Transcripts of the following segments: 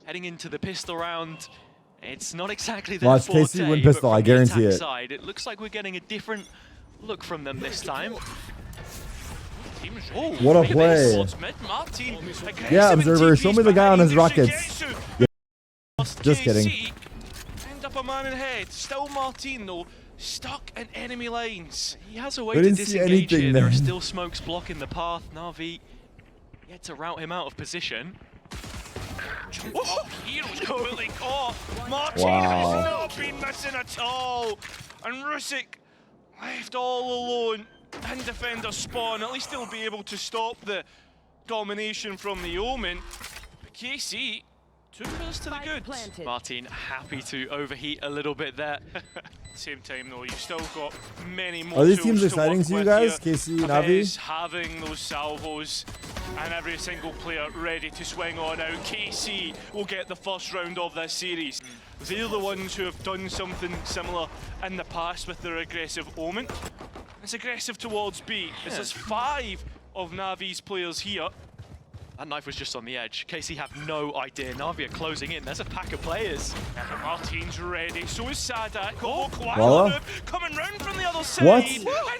Heading into the pistol round, it's not exactly their Watch forte, KC win pistol, I guarantee it. Side, it looks like we're getting a different look from them this time. Oh, what a play. Yeah, Observer, show me the guy on his rockets. Yeah. Just kidding. End up a man in head. Still Martin though, stuck in enemy lines. He has a way to disengage here. There are still smokes blocking the path. NAVI yet to route him out of position. Oh, Hero's completely caught. Martin has not been missing at all. And Rusick left all alone in defender spawn. At least they'll be able to stop the domination from the Omen. But KC, 2 kills to the goods. Martin happy to overheat a little bit there. Same time though, you've still got many more. Are these teams exciting to you guys? KC, NAVI? Having those salvos and every single player ready to swing on out. KC will get the first round of this series. They're the ones who have done something similar in the past with their aggressive Omen. It's aggressive towards B. This is 5 of Navi's players here. That knife was just on the edge. KC have no idea. NAVI are closing in. There's a pack of players. Martin's ready. So is Sadak. Oh, coming round from the other side. What?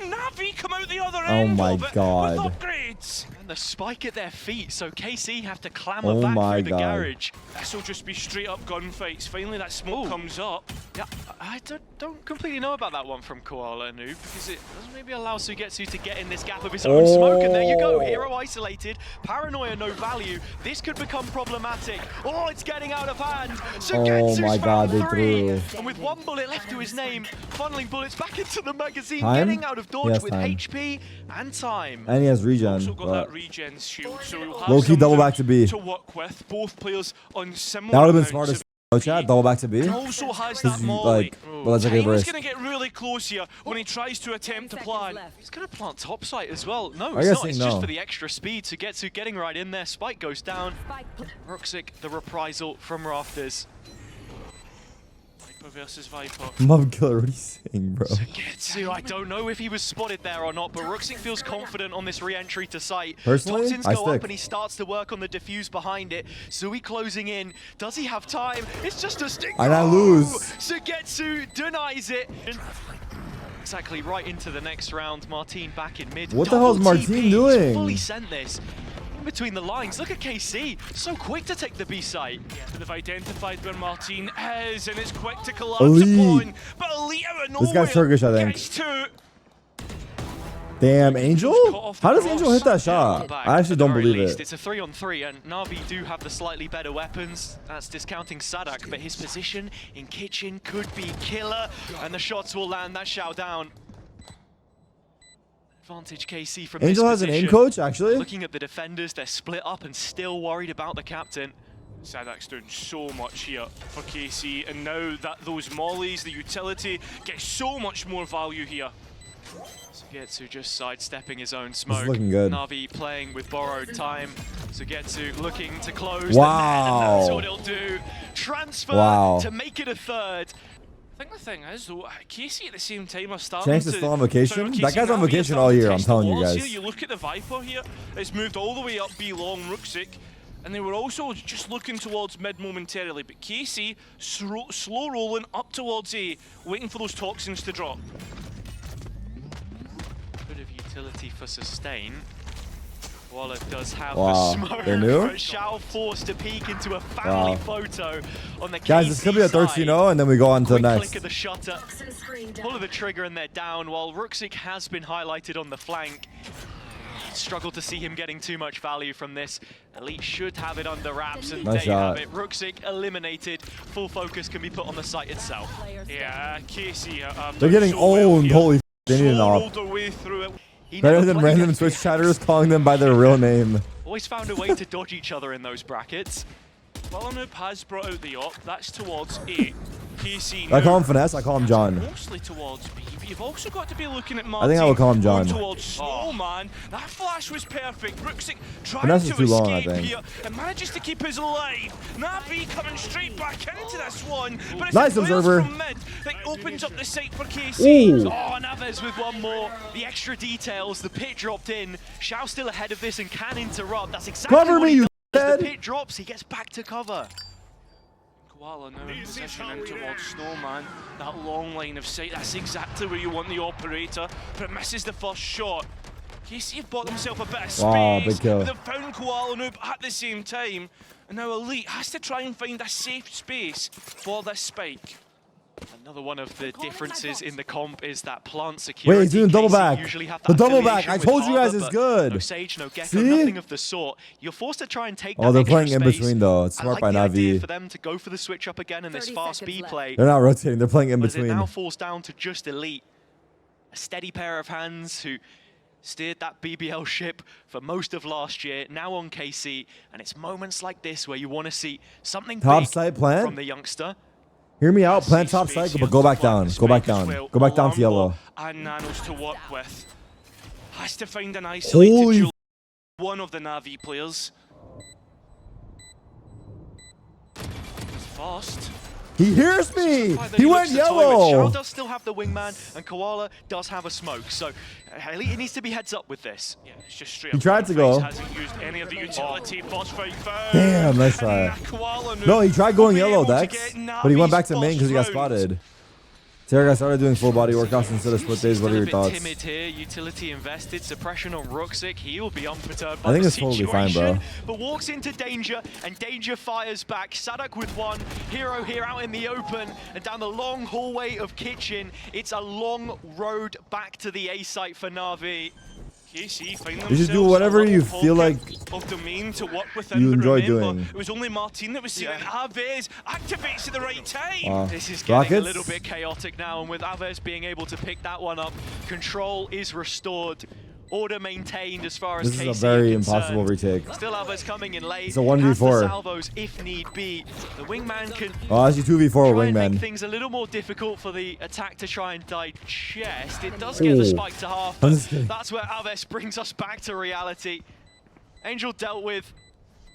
And NAVI come out the other Oh end my of it God. with upgrades. And the spike at their feet, so KC have to clamber back through the garage. This will just be straight up gunfights. Finally that smoke comes up. Yeah, I don't completely know about that one from Koala Noob, because it doesn't maybe allow Sugetsu to get in this gap of his own smoke, and there you go, hero isolated, paranoia no value. This could become problematic. Oh, it's getting out of hand. Sugetsu's found 3, and with 1 bullet left to his name, funneling bullets back into the magazine, getting out of dodge with HP and time. And he has regen. Also got that regen shield, so we'll have low-key double back to B. To work with both players on similar. That would have been smartest. Chat, double back to B. And also has that molly. Well, that's He's going to get really close here when he tries to attempt to plant. He's going to plant topside as well. No, it's not. It's just for the extra speed. Sugetsu getting right in there. Spike goes down. Ruxic, the reprisal from Rafters. Viper versus Viper. Mub killer, what are you saying, bro? Sugetsu, I don't know if he was spotted there or not, but Ruxic feels confident on this re-entry to site. Personally, Toxins go up and he starts to work on the defuse behind it. Sui closing in. Does he have time? It's just a stick. And I lose. Sugetsu denies it. Exactly right into the next round. Martin back in mid. What the hell is Martin doing? He's fully sent this. Between the lines, look at KC, so quick to take the B site. Yeah, they've identified where Martin is, and it's quick to collapse upon. But Elite out of nowhere. This guy's Turkish, I think. Gets 2. Damn, Angel? How does Angel hit that shot? I actually don't believe it. It's a 3-on-3, and NAVI do have the slightly better weapons. That's discounting Sadak, but his position in kitchen could be killer, and the shots will land. That shout down. Advantage KC from Angel this has an aim coach, actually. Looking at the defenders, they're split up and still worried about the captain. Sadak's doing so much here for KC, and now that those mollies, the utility, get so much more value here. Sugetsu just sidestepping his own smoke. It's looking good. NAVI playing with borrowed time. Sugetsu looking to close wow. the net, and that's what he'll do. Transfer to make it a 3rd. I think the thing is, though, KC at the same time are starting Chance to... still on vacation? That guy's on vacation all year, I'm telling you guys. Here. You look at the Viper here, it's moved all the way up B long, Ruxic, and they were also just looking towards mid momentarily, but KC slow rolling up towards A, waiting for those toxins to drop. Bit of utility for sustain. Wallet does have wow. the smoke, They knew? but Shao forced to peek into a family photo on the guys, this could be a 13-0, and then we go on to the next. Click of the shutter, pull of the trigger, and they're down, while Ruxic has been highlighted on the flank. Struggle to see him getting too much value from this. Elite should have it under wraps, and there you have it. Ruxic eliminated. Full focus can be put on the site itself. Yeah, KC they're getting owned, holy f***, they need an off. Their way through it. Better than random Twitch chatters calling them by their real name. Always found a way to dodge each other in those brackets. Noob has brought out the op, that's towards A. KC I call him Finesse, I call him John. Mostly towards B, but you've also got to be looking at Martin. I think I would call him John. Towards slow, man. That flash was perfect. Ruxic trying Finesse to is too long, I escape think. here and manages to keep his alive. NAVI coming straight back into this one. But it's nice Observer. From mid that opens up the site for KC. Ooh. Oh, Naves with one more. The extra details, the pit dropped in. Shao still ahead of this and can interrupt. That's exactly Cover what me, he you does. As dead. the pit drops, he gets back to cover. Koala now in position in towards Snowman. That long line of sight, that's exactly where you want the operator, but it misses the first shot. KC have bought themselves a bit of space, Wow, big kill. but they've found Koala Noob at the same time. And now Elite has to try and find a safe space for this spike. Another one of the differences in the comp is that plant security. Wait, he's doing double KC back. usually have The that double back. affiliation I with told you guys Harbor, it's but good. No Sage, no Gecko, See? nothing of the sort. You're forced to try and take Oh, that they're extra playing in space. between though. It's smart I like by the idea NAVI. for them to go for the switch up again in this 30 fast seconds B left. play. They're not rotating. They're playing in But it between. now falls down to just Elite. A steady pair of hands who steered that BBL ship for most of last year, now on KC. And it's moments like this where you want to see something Top big side plan? from the youngster. Hear me out. Plant top cycle, but go back down. Go back down. Go back down to yellow. And Nanos to work with. Has to find an isolated Holy duel. One of the Navi players. First. He hears me. That He looks went to toy with. yellow. Shao does still have the wingman, and Koala does have a smoke. So Elite needs to be heads up with this. Yeah, it's just straight He up tried to face, go. Hasn't used any of the utility. First fight found. Damn, nice try. And Koala No, he tried going will be yellow, able to Dex, get but he went back Navi's to main because he got first round. spotted. Tarik, I started doing full body workouts instead of split days. What are Still your a bit thoughts? timid here. Utility invested. Suppression on Ruxic. He will be unperturbed I by think the it's totally fine, situation, bro. but walks into danger, and danger fires back. Sadak with one. Hero here out in the open, and down the long hallway of Kitchen. It's a long road back to the A site for Na'Vi. KC find You just do themselves whatever a little you feel pocket of domain to work within. you but enjoy remember, doing. It was only Martin that was seeing it. Aves activates at the right time. Wow. This is getting a Rockets? little bit chaotic now, and with Aves being able to pick that one up, control is restored. Order maintained as far as This KC is a very are concerned. impossible retake. Still Aves coming in late. It's a 1v4. Has the salvos if need be. The wingman can Oh, that's your 2v4 try and make wingman. things a little more difficult for the attack to try and digest. It does get the Ooh. spike to half, I'm but just kidding. that's where Aves brings us back to reality. Angel dealt with.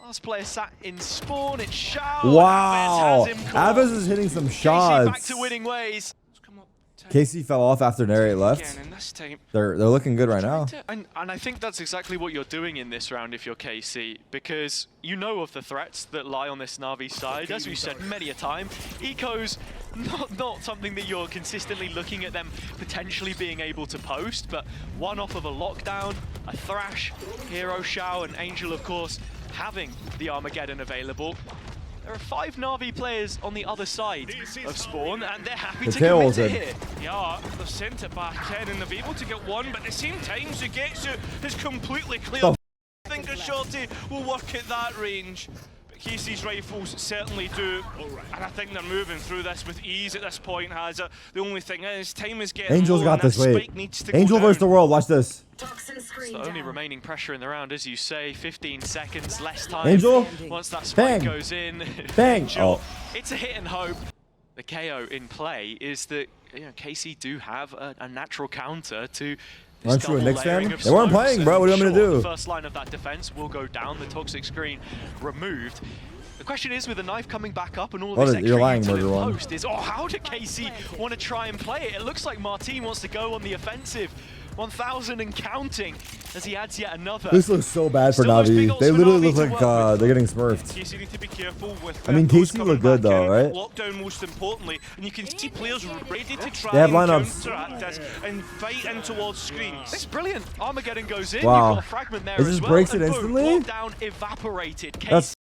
Last player sat in spawn. It's Shao. Wow. Aves has him caught. Aves is hitting some KC back shots. to winning ways. Come up, KC fell off after Narrate left. again, and this time They're looking good right now. And I think that's exactly what you're doing in this round if you're KC, because you know of the threats that lie on this Na'Vi side. As we've said many a time, Eco's not something that you're consistently looking at them potentially being able to post, but one off of a lockdown, a Thrash, Hero, Shao, and Angel, of course, having the Armageddon available. There are 5 Na'Vi players on the other side of spawn, and they're happy The to tail commit was it in. here. yeah, they've sent it back in and they've able to get one, but at the same time, Zugetsu is completely clear. Oh. I think a shorty will work at that range. But KC's rifles certainly do, and I think they're moving through this with ease at this point, Hazard. The only thing is, time is getting Angel's low got and that this, wait. spike needs to Angel go versus the down. world. Watch this. It's the only remaining pressure in the round, as you say. 15 seconds, less time. Angel. Once that spike Bang. goes in, Bang. Angel, Oh. it's a hit and hope. The KO in play is that KC do have a natural counter to this Aren't you a double Knicks fan? layering of They weren't smokes, playing, bro. and What do you want me to sure, do? The first line of that defense will go down, the toxic screen removed. The question is, with the knife coming back up and all of What this is- you're extra lying, util in Murder One. post is, how did KC want to try and play it? It looks like Martin wants to go on the offensive. 1,000 and counting as he adds yet another. This looks so bad for Still those big Navi. ults They for literally Na'Vi look to like work with. they're getting smurfed. KC need to be careful with I mean, those KC coming look good back though, in. right? Lockdown most importantly, and you can see players ready to try They have and lineups. counteract this and fight in towards screens. It's brilliant. Armageddon goes in. Wow. You've got a fragment there It as just well. breaks it and boom, instantly? Lockdown evaporated. That's-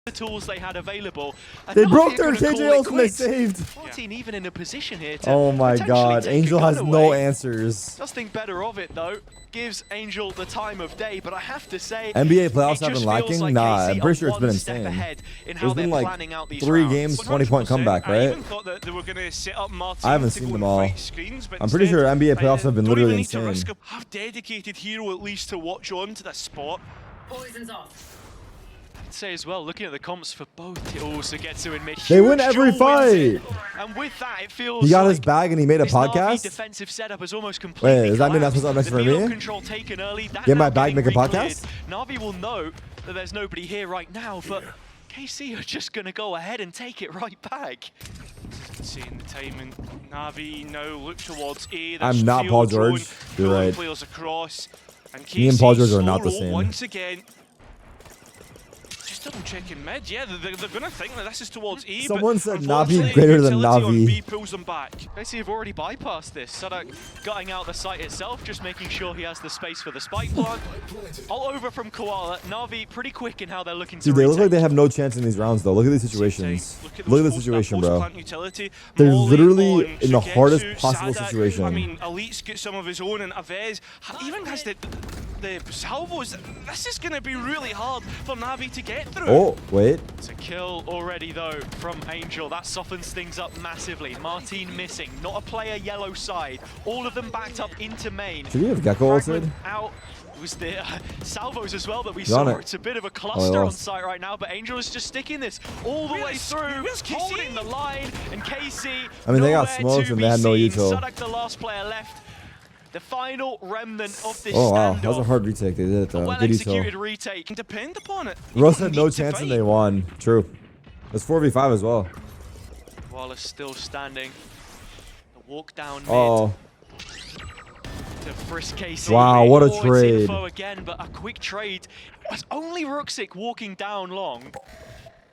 The tools they had available. And They Na'Vi broke are their gonna call KJ it ults and they quits. saved. 14 even in a position here to Oh my potentially god. take a Angel gun has no away. answers. Does think better of it though. Gives Angel the time of day, but I have to say, NBA playoffs it have been just lacking? feels like Nah, KC I'm pretty sure are it's been one step insane. ahead in how There's they're been like planning out these 3 rounds. games, 20-point comeback, I right? even thought that they were going to set up Martin I haven't to seen go them and all. fight screens, but I'm pretty instead, sure NBA playoffs have been don't literally even need to insane. risk have dedicated hero at least to watch on to this spot. Poison's off. I'd say as well, looking at the comps for both, it also gets to in mid. They win Huge every draw wins it. fight. And with that, it feels He got like his bag and he made a this Na'Vi podcast? defensive setup is almost completely Wait, does that mean that's what's up next the for BL me? control taken early. That Get my now bag, getting make a re-cleared. podcast? Navi will know that there's nobody here right now, but KC are just going to go ahead and take it right back. Seeing the timing, Navi now look towards A. I'm not Paul George. You're right. Players across, and Me and Paul George are KC not the slow same. once again. Just double checking mid. Yeah, they're going to think that this is towards A. Someone but said unfortunately, Navi greater than utility on Navi. B pulls them back. Basically, have already bypassed this. Tarik gutting out the site itself, just making sure he has the space for the spike plant. All over from Koala. Navi pretty quick in how they're looking to Dude, they look like retake. they have no chance in these rounds, though. Look at these situations. Look at the situation, bro. Utility. They're Molly literally on in the Shiketsu, hardest possible Sadak. situation. I mean, Elite's got some of his own, and Avez even has the salvos. This is going to be really hard for Navi to get through. Oh, wait. It's a kill already, though, from Angel. That softens things up massively. Martin missing. Not a player yellow side. All of them backed up into main. Should we have Gecko Fragment ulted? out. It was the salvos as well that we He's on saw. it. It's a bit of a Oh, cluster he on lost. site right now, but Angel is just sticking this all the way through, Where's KC? holding the line, and KC. I mean, they got nowhere smoked to and be they had no seen. util. Sadak, the last player left. The final remnant of this Oh, wow. standoff. That was a hard retake. They did it, though. Well Good executed util. retake. Depend upon it. Russ You had no need to chance and they fight. won. True. It's 4v5 as well. Wallace still standing. The walk down mid. Oh. To frisk KC. Wow, what a Oh, it's trade. info again, but a quick trade. It's only Ruxic walking down long.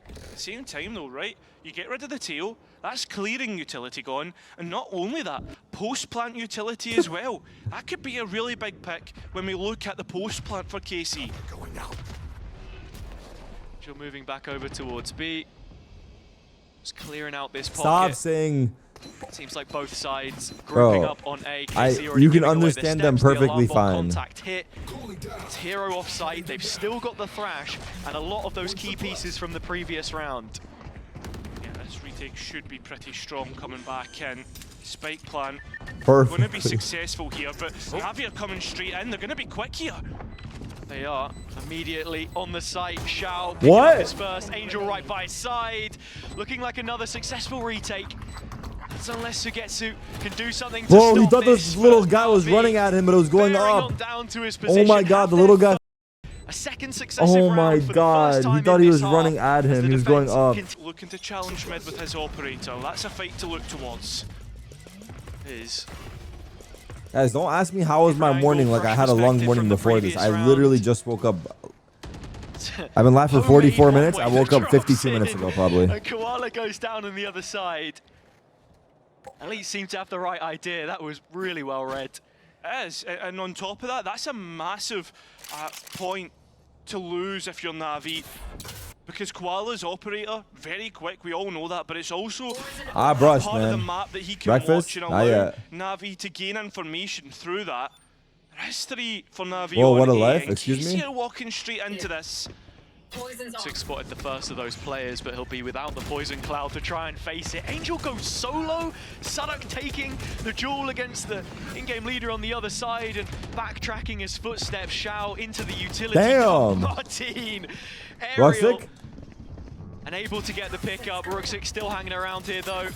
At the same time, though, right? You get rid of the tail. That's clearing utility gone, and not only that, post-plant utility as well. That could be a really big pick when we look at the post-plant for KC. You're moving back over towards B. Just clearing out this pocket. Stop saying. Seems like both sides Bro, grouping up on A. KC already you can giving away the understand them steps, the perfectly alarm bot fine. Contact hit. It's Hero offside. They've still got the thrash and a lot of those key pieces from the previous round. Yeah, this retake should be pretty strong coming back in. Spike plant Perfect. going to be successful here, but NAVI are coming straight in. They're going to be quick here. They are immediately on the site. Shao picking What? up his first. Angel right by his side. Looking like another successful retake. That's unless Sugetsu can do something to Bro, stop he thought this little guy was Navi running at him, but it was going bearing up. on down to his Oh position. my god, Have the little their guy. A second successive Oh round my for the god, first he time thought in he this was running half at as him. the He was going defense up. Looking to challenge mid with his operator. That's a fight to look towards. Is Guys, don't ask me how was my Different morning angle like I from had a long perspective morning from the before this. previous I literally round. just woke up. I've been live for 44 minutes. I woke up 52 minutes ago, probably. And Koala goes down on the other side. Elite seem to have the right idea. That was really well read. It is, and on top of that, that's a massive point to lose if you're Navi. Because Koala's operator, very quick, we all know that, but it's also Brush, part of the man. map that he can Breakfast? watch and Not allow yet. Navi to gain information through that. History for Navi Whoa, on what a A, life, and excuse me? KC are walking straight into this. Six spotted the first of those players, but he'll be without the poison cloud to try and face it. Angel goes solo. Sadak taking the duel against the in-game leader on the other side and backtracking his footsteps. Shao into the utility. Damn. Martin. Aerial. Ruxic? Unable to get the pickup. Ruxic still hanging around here though.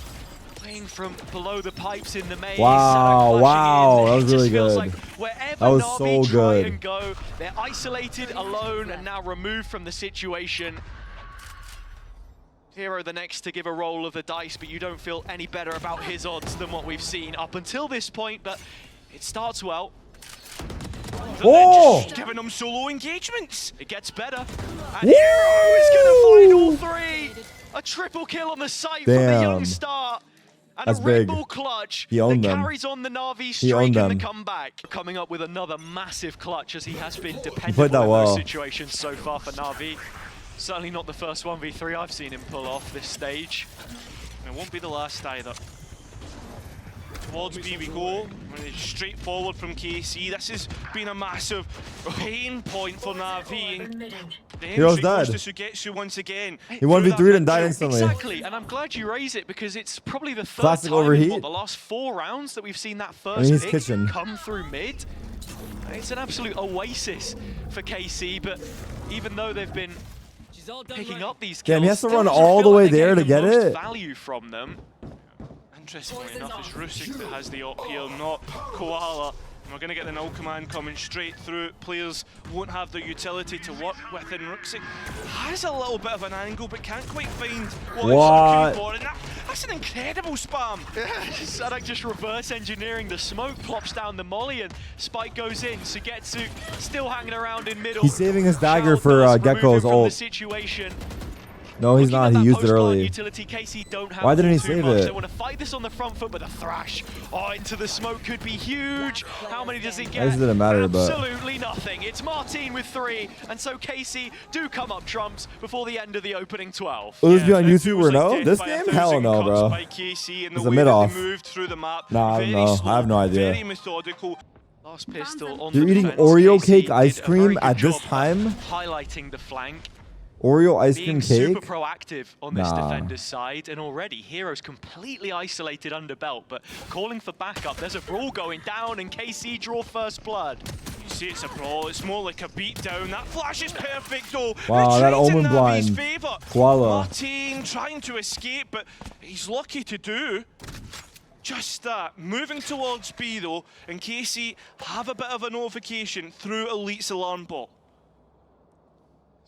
Playing from below the pipes in the maze. Wow, Sadak wow, in. that was It just really feels good. like wherever That was Navi so try good. and go, they're isolated, alone, and now removed from the situation. Hero the next to give a roll of the dice, but you don't feel any better about his odds than what we've seen up until this point, but it starts well. Oh! Just giving them solo engagements. It gets better. And Woo! Hero is going to find all three. A triple kill on the site from the Damn. young star. And That's a Red big. Bull clutch He owned that them. carries on the Navi He streak owned and the them. comeback. Coming up with another massive clutch as he has been played dependable that in well. those situations so far for Navi. Certainly not the first 1v3 I've seen him pull off this stage. And it won't be the last either. Towards B we go, straight forward from KC. This has been a massive pain point for Navi. And the Hero's entry goes dead. to Sugetsu once again. He 1v3'd and died Through instantly. Exactly, and I'm glad you raise it because it's probably the third Classic time in overheat. what, the last 4 rounds that we've seen that first mean, he's pick kitchen. come through mid. It's an absolute oasis for KC, but even though they've been picking up these kills, Damn, he has to still run doesn't all feel the way like they're there to getting get the most it. value from them. Interestingly enough, it's Rusick that has the op here, not Koala. And we're going to get the null command coming straight through. Players won't have the utility to work with, and Rusick has a little bit of an angle, but can't quite find what he's looking for. And a That's an incredible spam. Tarik just reverse engineering the smoke, plops down the molly, and Spike goes in. Sugetsu still hanging around in middle. He's saving his dagger Shao for does remove Gecko's him from the ult. situation. No, he's Looking not. at He that used it post-guard early. Utility, KC don't have Why didn't he too save much. it? They want to fight this on the front foot, but the thrash into the smoke could be huge. How many does it get? It didn't matter, but absolutely nothing. It's Martin with 3, and so KC do come up trumps before the end of the opening 12. Will this be on it YouTube feels or no? death This by game? 1,000 Hell no, cuts bro. by KC and It's the a way mid that off. they moved through the map. Nah, I don't Very know. slow, I have no idea. Very methodical. Last pistol on You're the eating defense. Oreo KC cake ice did a cream very good at this job time? highlighting the flank. Oreo ice Being cream super cake? proactive on this Nah. defender's side, and already Hero's completely isolated under belt, but calling for backup. There's a brawl going down, and KC draw first blood. You see it's a brawl, it's more like a beatdown. That flash is perfect though. Wow, that Retreats in omen Navi's blind. favor. Koala. Martin trying to escape, but he's lucky to do just that. Moving towards B though, and KC have a bit of a notification through Elite's alarm bot.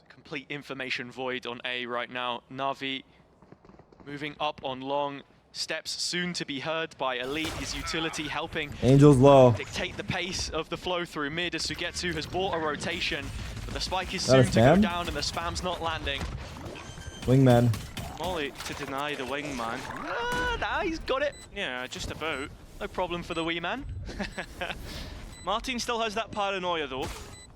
Complete information void on A right now. NAVI moving up on long. Steps soon to be heard by Elite. His utility helping Angel's low. dictate the pace of the flow through mid as Sugetsu has bought a rotation. But the spike is That a soon to go spam? down and the spam's not landing. Wingman. Molly to deny the wingman. Nah, he's got it. Yeah, just about. No problem for the wee man. Martin still has that paranoia though.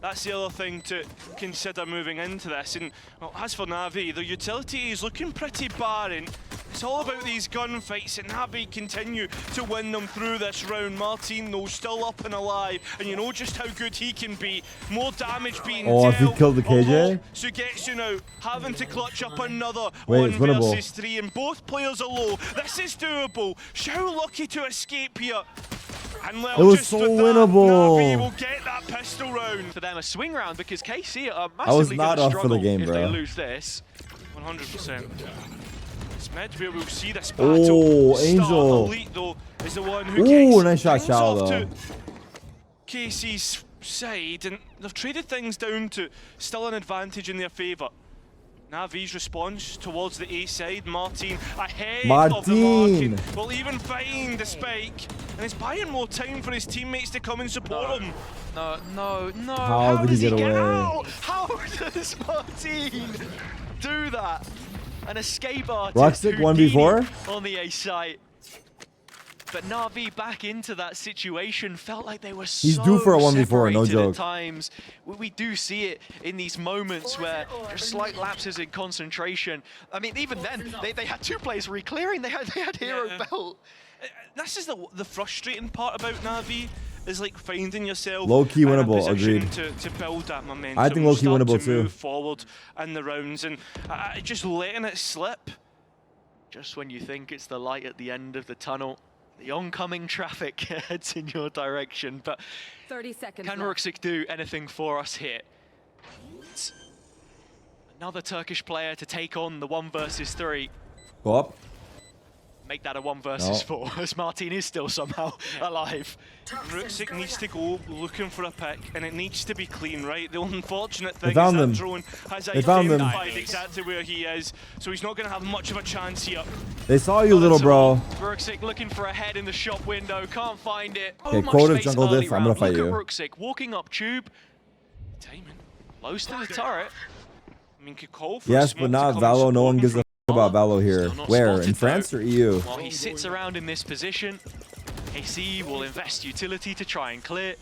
That's the other thing to consider moving into this. And well, as for Navi, the utility is looking pretty barren. It's all about these gunfights, and Navi continue to win them through this round. Martin, though, still up and alive, and you know just how good he can be. More damage being Oh, if he dealt. killed the KJ? Sugetsu now having to clutch up another Wait, 1 it's winnable. versus 3, and both players are low. This is doable. Shao lucky to escape here. And well, It was just so with that, winnable. Navi will get that pistol round. For them, a swing round because KC are I was massively not going up to for the struggle game, if bro. they lose this. 100%. It's mid where we'll see this battle. Oh, start. Angel. Elite though is the one who Ooh, gets nice shot, things Shao, off though. to KC's side, and they've traded things down to still an advantage in their favour. Navi's response towards the A side, Martin ahead of the Martin. marking, will even find the spike, and he's buying more time for his teammates to come and support him. No. How did he does get get away? out? How does Martin do that? An escape artist Rockstick 1v4? on the A site. But Navi back into that situation felt like they were He's due for a 1v4, no separated joke. At times. We do see it in these moments where there's slight lapses in concentration. I mean, even then, they had 2 players re-clearing. They had Hero Yeah. belt. This is the frustrating part about Navi, is like finding yourself Low-key in a winnable, position agreed. to build that momentum. I think low-key start winnable to too. move forward in the rounds, and just letting it slip. Just when you think it's the light at the end of the tunnel, the oncoming traffic heads in your direction. But 30 seconds can left. Ruxic do anything for us here? It's another Turkish player to take on the 1 versus 3. Go up. Make that a 1 versus 4, as Martin is still somehow alive. Ruxic needs to go looking for a pick, and it needs to be clean, right? The unfortunate thing is found that them. drone has They found them. identified exactly where he is, so he's not going to have much of a chance here. They saw you, little bro. Ruxic looking for a head in the shop window, can't find it. Okay, Much quote of space jungle early diff, I'm gonna round. fight you. Look at Ruxic walking up tube, Timing. close to the turret. I mean, could call for Yes, a but smoke not to come and Valo. No support one him gives a from f about Valo here. Still not Where? spotted, In France though. or EU? While he sits around in this position, AC will invest utility to try and clear.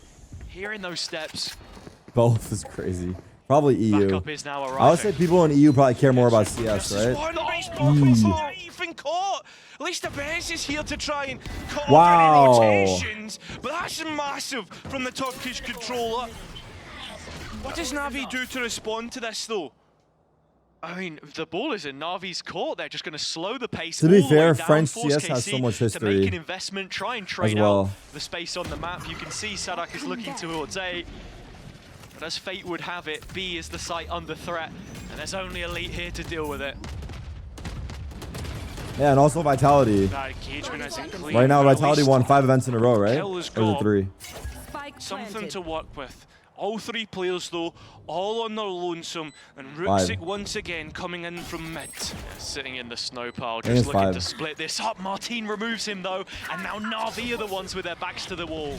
Hearing those steps, Both is crazy. Probably EU. backup is now arriving. I would say people in EU probably care more about CS, This is right? one nice pop, not even caught. At least the base is here to try and cut Wow. off any rotations, but that's massive from the Turkish controller. What does Navi do to respond to this though? I mean, the ball is in Navi's court. They're just going to slow the pace. To be all the way fair, down, French force CS has KC so much to history make an investment, try and trade well. out the space on the map. You can see Tarik is looking towards A. But as fate would have it, B is the site under threat, and there's only Elite here to deal with it. Yeah, and also Vitality. That engagement isn't clean. Right now, but at Vitality least won 5 events in a row, right? Kill is Or was it gone. 3? Spike something planted. to work with. All three players, though, all on their lonesome, and Ruxic once again coming in from mid. Yeah, sitting in the snow pile, just looking 5. to split this up. Martin removes him, though, and now Na'Vi are the ones with their backs to the wall.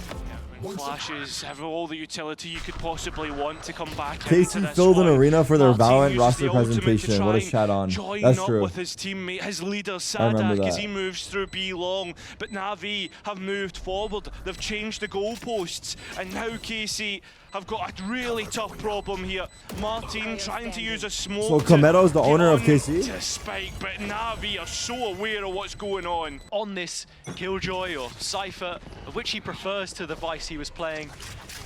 Flashes have all the utility you could possibly want to come back KC into this filled an one. arena for their Martin Valorant uses roster the ultimate to presentation. What try is chat on? and join That's up true. with his teammate, his leader remember Sadak, as that. he moves through B long. But Navi have moved forward. They've changed the goalposts, and now KC have got a really tough problem here. Martin trying to use a smoke. So Komero's the to owner of get KC? to Spike, but Navi are so aware of what's going on. On this Killjoy or Cypher, of which he prefers to the Vice he was playing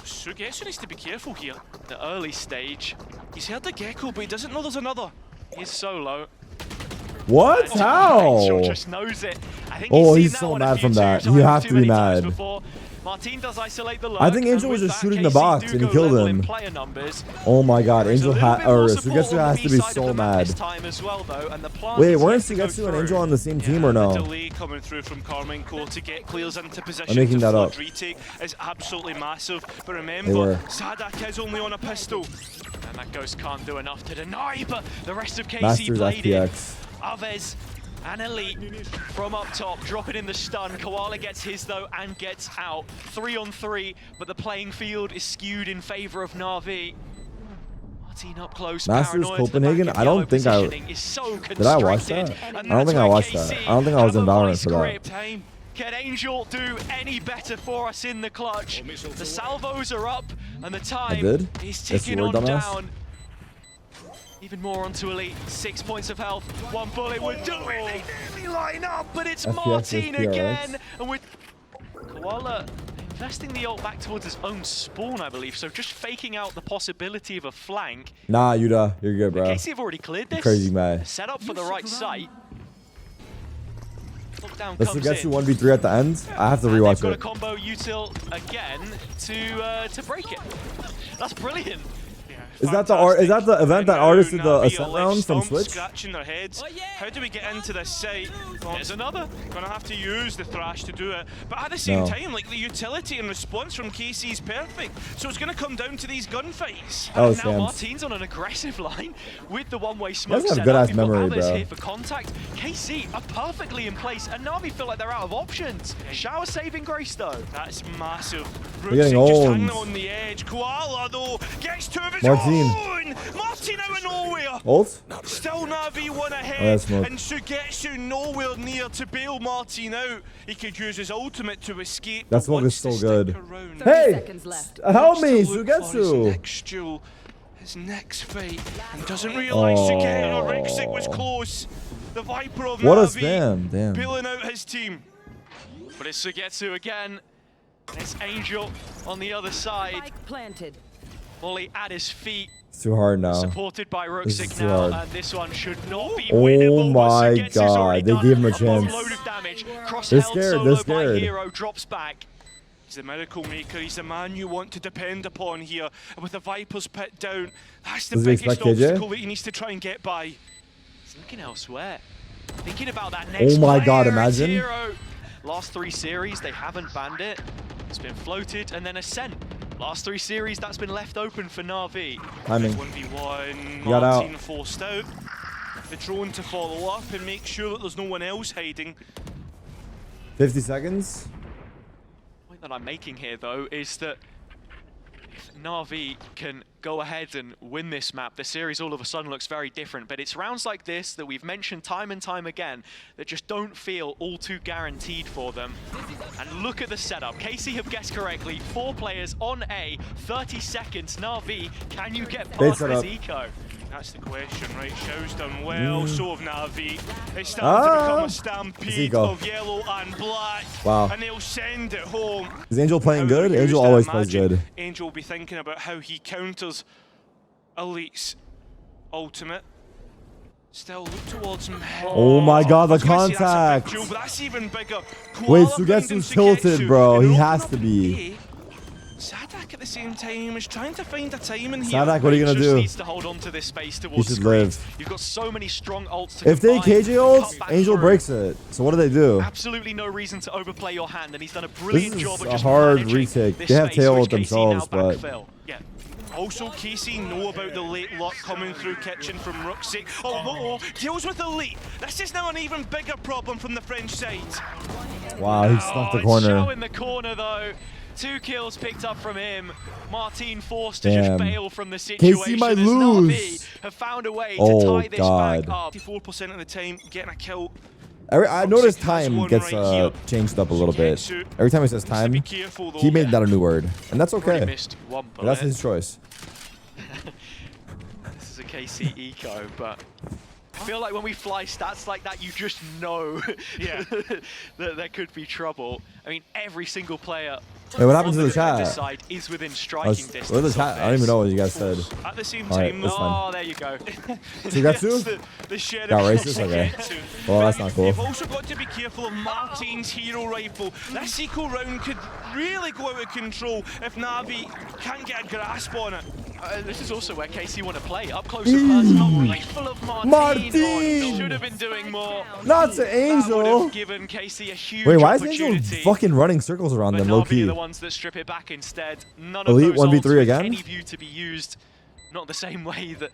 Sugetsu needs to be careful here. the early stage. He's heard the gecko, but he doesn't know there's another. He's solo. What? How? Angel just knows it. I think Oh, seen he's that so one a mad few from that. times You have to be too many times mad. before. Martin does isolate the lurk, I think and Angel was with just that, shooting the KC box do and he go killed level in him. player numbers. Oh my god, There's a Angel little bit more or support Sugetsu on the has to be B side of so the map mad. this time as well, though, and the plant Wait, is weren't yet to go Sugetsu and through. Angel on the same team Yeah, or the no? delay coming through from Karmine Core to get players into position making to that flood up. retake is absolutely massive. But They remember, were. Sadak is only on a pistol. And that ghost can't do enough to deny, but the rest of KC Masters played it. FPX. Aves and Elite from up top, dropping in the stun. Koala gets his though and gets out. 3-on-3, but the playing field is skewed in favor of Na'Vi. Martin up close. Masters paranoid to the Copenhagen? back of I don't yellow think I- positioning is so Did I watch that? constricted, and I don't think I that's watched where that. KC I don't think I was in have a Valorant vice for that. grip. Can Angel do any better for us in the clutch? The salvos are up, and the time did? is Yes, you ticking were, on dumbass. down. Even more onto Elite. 6 points of health. One bullet would do it. They nearly line up, but it's FPX Martin is PRX. again. And with Koala investing the ult back towards his own spawn, I believe. So just faking out the possibility of a flank. Nah, Yuda, you're good, bro. KC have already cleared this. Crazy man. Set up for the right site. Lockdown Let's comes get you in. 1v3 at the end. I have to And they've rewatch got a it. combo util again to break it. That's brilliant. Is that the event that artist did the Navi Ascent are round left from stumped, Switch? Scratching their heads. How do we get into this site? There's another. Gonna have to use the thrash to do it. But at the same No. time, like the utility and response from KC is perfect. So it's gonna come down to these gunfights. Oh, Now Shams. Martin's on an aggressive line with the one-way smoke Doesn't have set good up. ass You've got memory, Aves bro. here for contact. KC are perfectly in place, and Navi feel like they're out of options. Shower saving grace though. That's massive. We're getting Ruxic just owned. hanging on the edge. Koala though gets two of his Martin. own. Martin out of nowhere. Ult? Still Navi one Oh, ahead, that's smoke. and Sugetsu nowhere near to bail Martin out. He could use his ultimate to escape. That but smoke is wants so to good. stick around. 30 Hey! seconds left. Help me, Wants to look for his Sugetsu! next duel, his next fight, and doesn't realise Sugetsu or Ruxic was close. The Viper of What a Navi spam, damn. bailing out his team. But it's Sugetsu again. It's Angel on the other side. Spike planted. Molly at his feet. It's too hard now. Supported by This is Ruxic too now, hard. and this one should not be Oh winnable. but my Sugetsu's God, already they done gave him a chance. load of damage. Cross They're held scared, solo they're by scared. Hero, drops back. He's the miracle maker. He's the man you want to depend upon here. And with the Viper's pit down, that's the Does he biggest expect KJ? obstacle that he needs to try and get by. He's looking elsewhere. Thinking about that next Oh my God, player, it's imagine. Hero. Last 3 series, they haven't banned it. It's been floated, and then Ascent. Last 3 series, that's been left open for Na'Vi. Timing. 1v1, Got out. Martin forced out. The drone to follow up and make sure that there's no one else hiding. 50 seconds. The point that I'm making here, though, is that if Na'Vi can go ahead and win this map, the series all of a sudden looks very different. But it's rounds like this that we've mentioned time and time again that just don't feel all too guaranteed for them. And look at the setup. KC have guessed correctly. 4 players on A, 30 seconds. Na'Vi, can you get past setup. this eco? That's the question, right? Xiao's done well, so have Navi. It's starting to become a stampede Zico. of yellow and black. Wow. And they'll send it home. Is Angel playing How good? they'll use Angel that always plays magic. good. Angel will be thinking about how he counters Elite's ultimate. Still look towards him. Oh my God, the I was gonna say that's a big contact. duel, but that's even bigger. Wait, Koala bringing Sugetsu's tilted, Sugetsu. bro. And He open has up to an be. A. Sadak Tarik at the same time is trying to find a timing here. Tarik, what are you gonna Just do? needs to hold on to this space towards He should screens. live. You've got so many strong ults to If they combine, KJ ult, cut back Angel through. breaks it. So what do they do? Absolutely no reason to overplay your hand, and he's done a This brilliant is job of a just hard managing retake. this They have space, tail which ult KC now themselves, but backfill. Yeah. Also, KC know about the late luck coming through kitchen from Ruxic. Although, deals with the lead. This is now an even bigger problem from the French side. wow, he snuck the It's corner. Show in the corner though. 2 kills picked up from him. Martin forced to Damn. just bail from the situation. might as lose. NAVI have found a way Oh, to tie this God. back up. 54% of the time, getting a kill. I noticed Ruxic has time one gets right here. changed up a little bit. Sugetsu Every time he says needs to time, be careful, though. he made that a new word. And that's Already okay. missed one bullet. That's his choice. This is a KC eco, but I feel like when we fly stats like that, you just know Yeah. that there could be trouble. I mean, every single player Hey, what happened to on the defender's chat? side is within I striking was- distance. what is the of chat? I don't even this. know what you guys said. At the same All right, time, that's though, fine. Oh, there you go. Yes, the sheriff Got wants racist? to Okay. get to. Well, that's But not cool. You've also got to be careful of Martin's hero rifle. This eco round could really go out of control if Navi can't get a grasp on it. This is also where KC want to play. Up close and personal, rifle of Martin. Martin! Should have been doing more. Not to That would Angel. have given KC a huge Wait, why is Angel opportunity. fucking running circles around But them, low Navi key? are the ones that strip it back instead. None Elite of those 1v3 ults with again? any view to be used. Not the same way that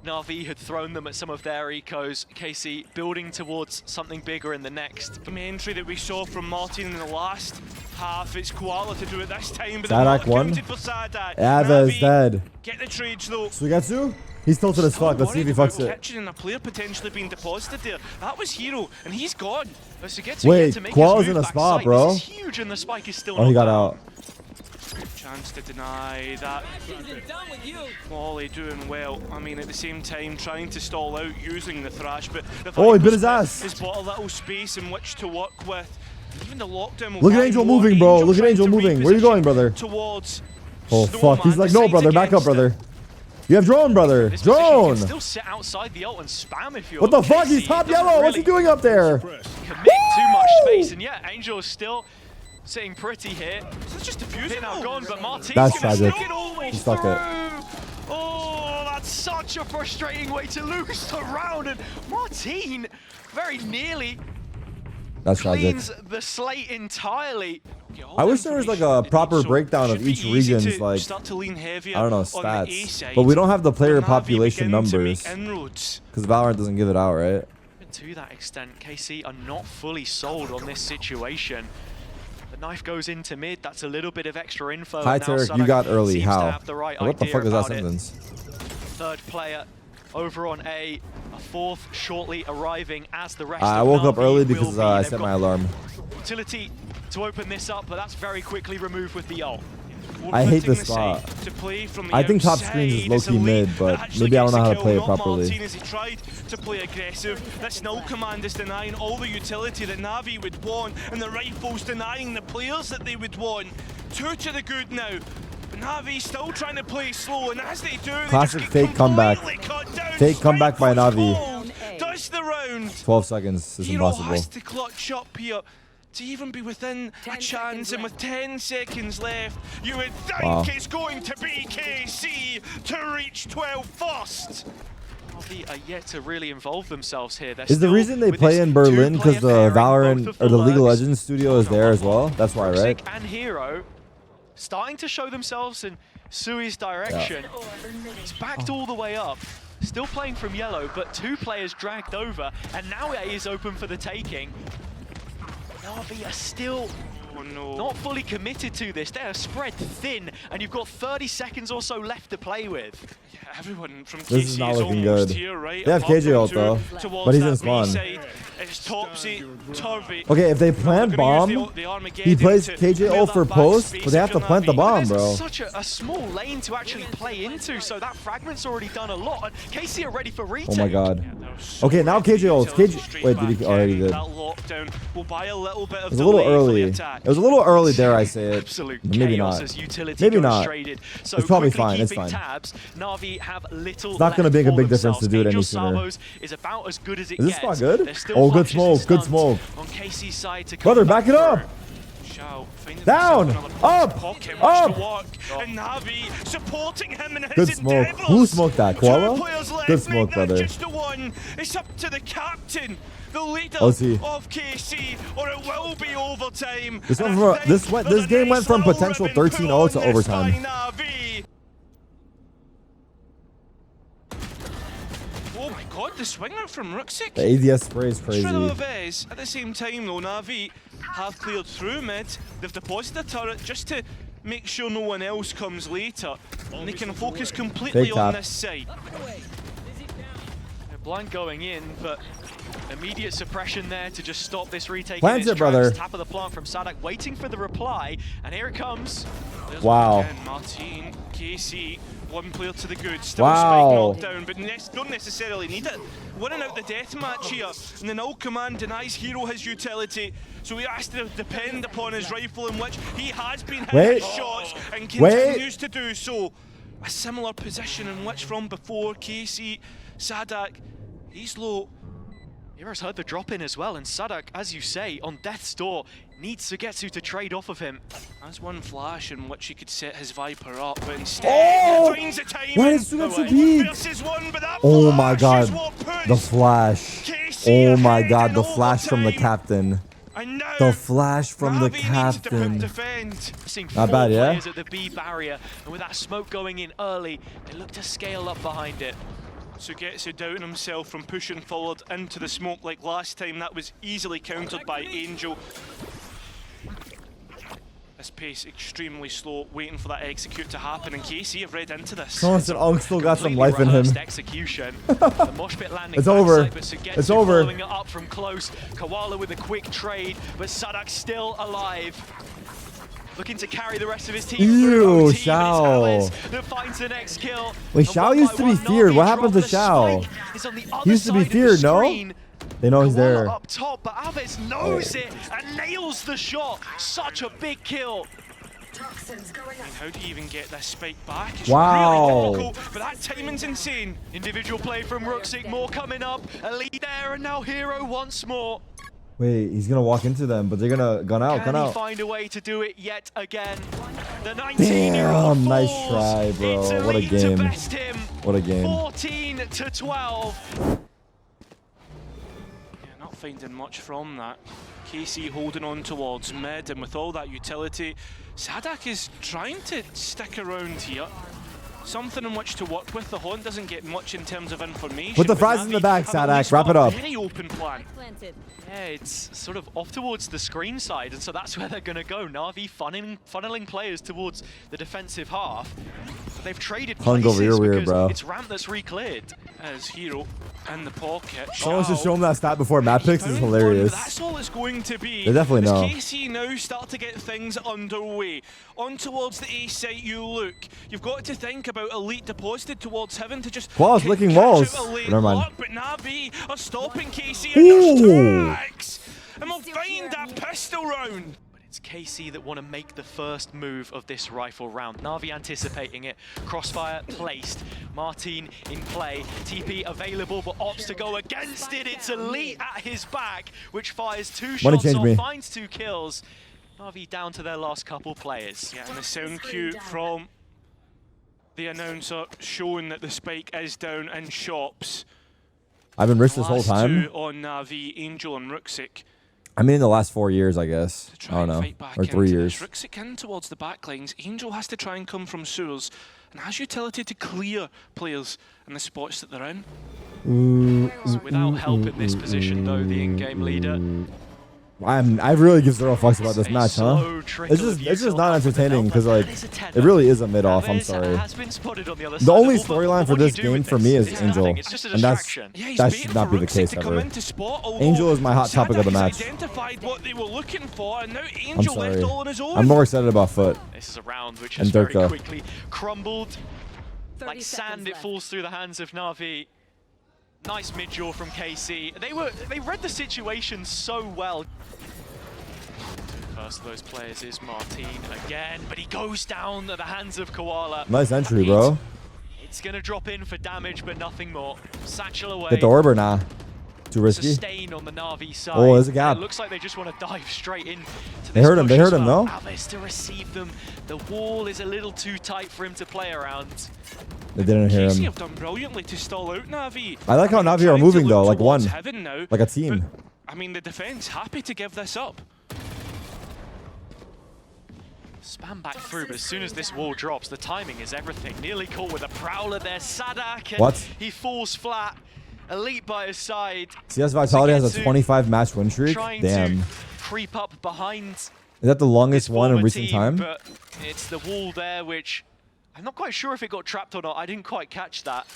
Navi had thrown them at some of their ecos. KC building towards something bigger in the next. The entry that we saw from Martin in the last half, it's Koala to do it this time, but Sadak they've not won. accounted for Sadak. Ava is Navi dead. Get the trades though. Suigatsu? He's tilted as fuck. Let's see if he fucks it. Kitchen and a player potentially being deposited there. That was Hero, and he's gone. But Sugetsu Wait, yet to make Koala's his in a move spot, backside. bro. This is huge, and the spike is still Oh, he not got down. out. Chance to deny that. Molly doing well. I mean, at the same time, trying to stall out using the thrash, but the Oh, he Viper's bit his bit ass. has bought a little space in which to work with. Even the lockdown. will Look at buy Angel more. moving, bro. Look at trying Angel to moving. Where you reposition going, brother? Towards Oh, Snowman. fuck. He's like, The no, side's brother. Back up, against it. brother. You have drone, brother. This position Drone. can still sit outside the ult and spam if you're What the fuck? KC. He's top It doesn't yellow. What's he really doing up there? commit too much space, and yeah, Angel is still sitting pretty here. That's just Hit abusing now gone, but Martin's That's gonna tragic. stick it all the way He stuck through. it. Oh, that's such a frustrating way to lose the round, and Martin very nearly That's tragic. cleans the slate entirely. I wish there was like a proper breakdown of Should be each easy region's to like, start to lean heavier I don't know, on the A stats. side, But we don't have the player Navi population begin to numbers. make inroads. Because Valorant doesn't give it out, right? To that extent, KC are not fully sold on this situation. The knife goes into mid. That's a little bit of extra info. Hi, and now Tarik, you Sadak got early. seems to How? have the right What the idea fuck is that about it. sentence? Third player over on A fourth shortly arriving as the rest I of woke up Navi early will because be. I They've set got my alarm. utility to open this up, but that's very quickly removed with the ult. I hate Putting this the spot. side to play from the I think top outside, screens is it's low-key Elite mid, but that actually maybe I don't gets know the how to kill, play it not properly. Martin as he tried to play aggressive. This null command is denying all the utility that Navi would want, and the rifle's denying the players that they would want. 2 to the good now. But Navi still trying to play slow, and as they do, Classic they just fake get comeback. completely cut down. Fake comeback by Rifle's Navi. bold, does the round. 12 seconds is Hero impossible. has to clutch up here to even be within a chance, and with 10 seconds left, you would think Wow. it's going to be KC to reach 12 first. Navi are yet to really involve themselves here. They're Is the still reason they with play this in Berlin because two-player the pairing, Valorant both or of the League of lurks. Legends studio is there as well? That's why, right? Ruxic and Hero starting to show themselves in Sui's direction. It's backed all the way up. Still playing from yellow, but 2 players dragged over, and now it is open for the taking. Navi are still Oh no. not fully committed to this. They are spread thin, and you've got 30 seconds or so left to play with. Yeah, everyone from KC This is not looking almost good. here, right? They have Apart KJ from ult two though, towards but he's that in spawn. B side. It's Topsy, Turvy. Okay, if they plant bomb, he plays KJ ult for post, but they have to plant the bomb, There's bro. such a small lane to actually play into, so that fragment's already done a lot. And KC are ready for retake. Oh my god. Okay, now KJ ult. KJ. Wait, did he already did? That lockdown will buy a little bit of It was a little delay for the early. attack. It was a little early, dare I say it. Absolute Maybe chaos not. as utility Maybe goes not. traded. So It's probably quickly fine, it's keeping fine. tabs. Navi have little It's not gonna left make a for big difference themselves. to do it any Angel sooner. Salvos is about as good as it Is this gets. spot good? There's still Oh, good flashes and smoke, good stuns smoke. on KC's side to come Brother, back back it up. through. Shao finding Down! himself another Up! pocket, Up! much to work. And Navi supporting him in his Good smoke. endeavors. Who smoked that? Two Koala? players left, Good smoke, make that brother. just a one. It's up to the captain, the leader Oh, see. of KC, or it will be overtime. This And one I from- think this game a went from nice potential little ribbon 13-0 put to on this overtime. by Navi. Oh my god, the swing out from Ruxic. The ADS spray is crazy. Is, at the same time though, Navi have cleared through mid. They've deposited a turret just to make sure no one else comes later. And they can focus completely Fake on tap. this side. They're blind going in, but immediate suppression there to just stop this retake. Plant it, brother. Tap of the plant from Sadak, waiting for the reply, and here it comes. There's Wow. one again, Martin, KC, one player to the good, still Wow. Spike knocked down, but don't necessarily need it. Winning out the deathmatch here, and the null command denies Hero his utility, so he has to depend upon his rifle, in which he has been hitting his shots and continues to do so. A similar position in which from before, KC, Sadak, he's low. Hero's heard the drop in as well, and Sadak, as you say, on death's door, needs Sugetsu to trade off of him. That's one flash in which he could set his Viper up, but instead he finds a time. Why did Sugetsu peek? Versus one, but that Oh my flash god. is what puts The flash. KC Oh my ahead god, in the flash from the overtime. captain. And now The flash from the Navi captain. needs to defend. Seeing Not 4 bad, yeah? players at the B barrier, and with that smoke going in early, they look to scale up behind it. Sugetsu doubting himself from pushing forward into the smoke like last time. That was easily countered by Angel. This pace extremely slow, waiting for that execute to happen, and KC have read into this. Someone said Ong still got some Completely life in him. rehearsed execution. The mosh pit landing It's over. backside, but Sugetsu It's over. following it up from close. Koala with a quick trade, but Sadak still alive. Looking to carry the rest of his team Ew, through OT, Shao. but it's Alice that finds the next kill. Wait, And Shao one used by to be one, feared. Navi What happened drop to the Shao? spike. He's on the other He used to be side of the feared, no? screen. They know he's Koala there. up top, but Alves knows it and nails the shot. Such a big kill. And how do you even get this spike back? It's Wow. really difficult, but that timing's insane. Individual play from Ruxic, more coming up. A lead there, and now Hero once more. Wait, he's gonna walk into them, but they're gonna gun out, Can gun he out. find a way to do it yet again? The 19-year-old Damn, nice falls. try, bro. It's What a elite game. to best him. What a game. 14-12. Yeah, not finding much from that. KC holding on towards mid, and with all that utility, Sadak is trying to stick around here. Something in which to work with. The Haunt doesn't get much in terms of information. Put the but fries in the Navi back, have at least Sadak. Wrap got it a up. Very open plan. Yeah, it's sort of off towards the screen side, and so that's where they're going to go. Navi funneling players towards the defensive half. But they've traded Hung over places your rear, because bro. it's ramp that's re-cleared. As Hero in the pocket. Someone should Shao. show him that stat before map picks is Found one, hilarious. but that's all it's going to be. They definitely As know. KC now start to get things underway. On towards the A site you look. You've got to think about Elite deposited towards Heaven to just Wow, it's catch licking out walls. a late Never mind. lock, but Navi are stopping KC Ooh. under stacks. And we'll find that pistol round. But it's KC that want to make the first move of this rifle round. Navi anticipating it. Crossfire placed. Martin in play. TP available, but opts to go against it. It's Elite at his back, which fires 2 Money shots change off, me. finds 2 kills. Navi down to their last couple players. Yeah, and the sound cue from the announcer showing that the spike is down in shops. I've been risked this whole Last time. 2 on Navi, Angel and Ruxic. I mean, in the last 4 years, I guess. To I try don't and know. fight back Or 3 into years. this. Ruxic in towards the back lines. Angel has to try and come from sewers and has utility to clear players in the spots that they're in. So without help in this position, though, the in-game leader. I really give zero fucks about this match, huh? It's just not entertaining because like it really is a mid off. I'm sorry. Has been spotted on the other The side only of the ball, but storyline for what do you this do game with for this? me is It's Angel, nothing, it's just a and that's distraction. Yeah, he's that waiting should not for be the Ruxic case to come ever. into spot, although Angel is my hot topic of the Sadak match. has identified what they were looking for, and now I'm Angel left sorry. all on his own. I'm more excited about Foot. This is a round which And has very Durka. quickly crumbled. 30 Like sand, seconds it left. falls through the hands of Navi. Nice mid-jaw from KC. They read the situation so well. First of those players is Martin again, but he goes down at the hands of Koala. Nice entry, bro. It's gonna drop in for damage, but nothing more. Satchel away. Get the orb or nah? Too risky. sustain on the Na'Vi side. Oh, there's a gap. It looks like they just want to dive straight in. They heard him. They heard him, though. Aves to receive them. The wall is a little too tight for him to play around. They didn't hear KC him. have done brilliantly to stall out Navi. I like how Navi are moving though, like one, Now, like a team. but, I mean, the defense happy to give this up. Spam back through, but as soon as this wall drops, the timing is everything. Nearly caught with a prowler there. Sadak, and What? he falls flat. Elite by his side. CS Vitality has a 25 match win streak. Trying Damn. to creep up behind. Is that the longest one in former recent team, time? But it's the wall there, which I'm not quite sure if it got trapped or not. I didn't quite catch that.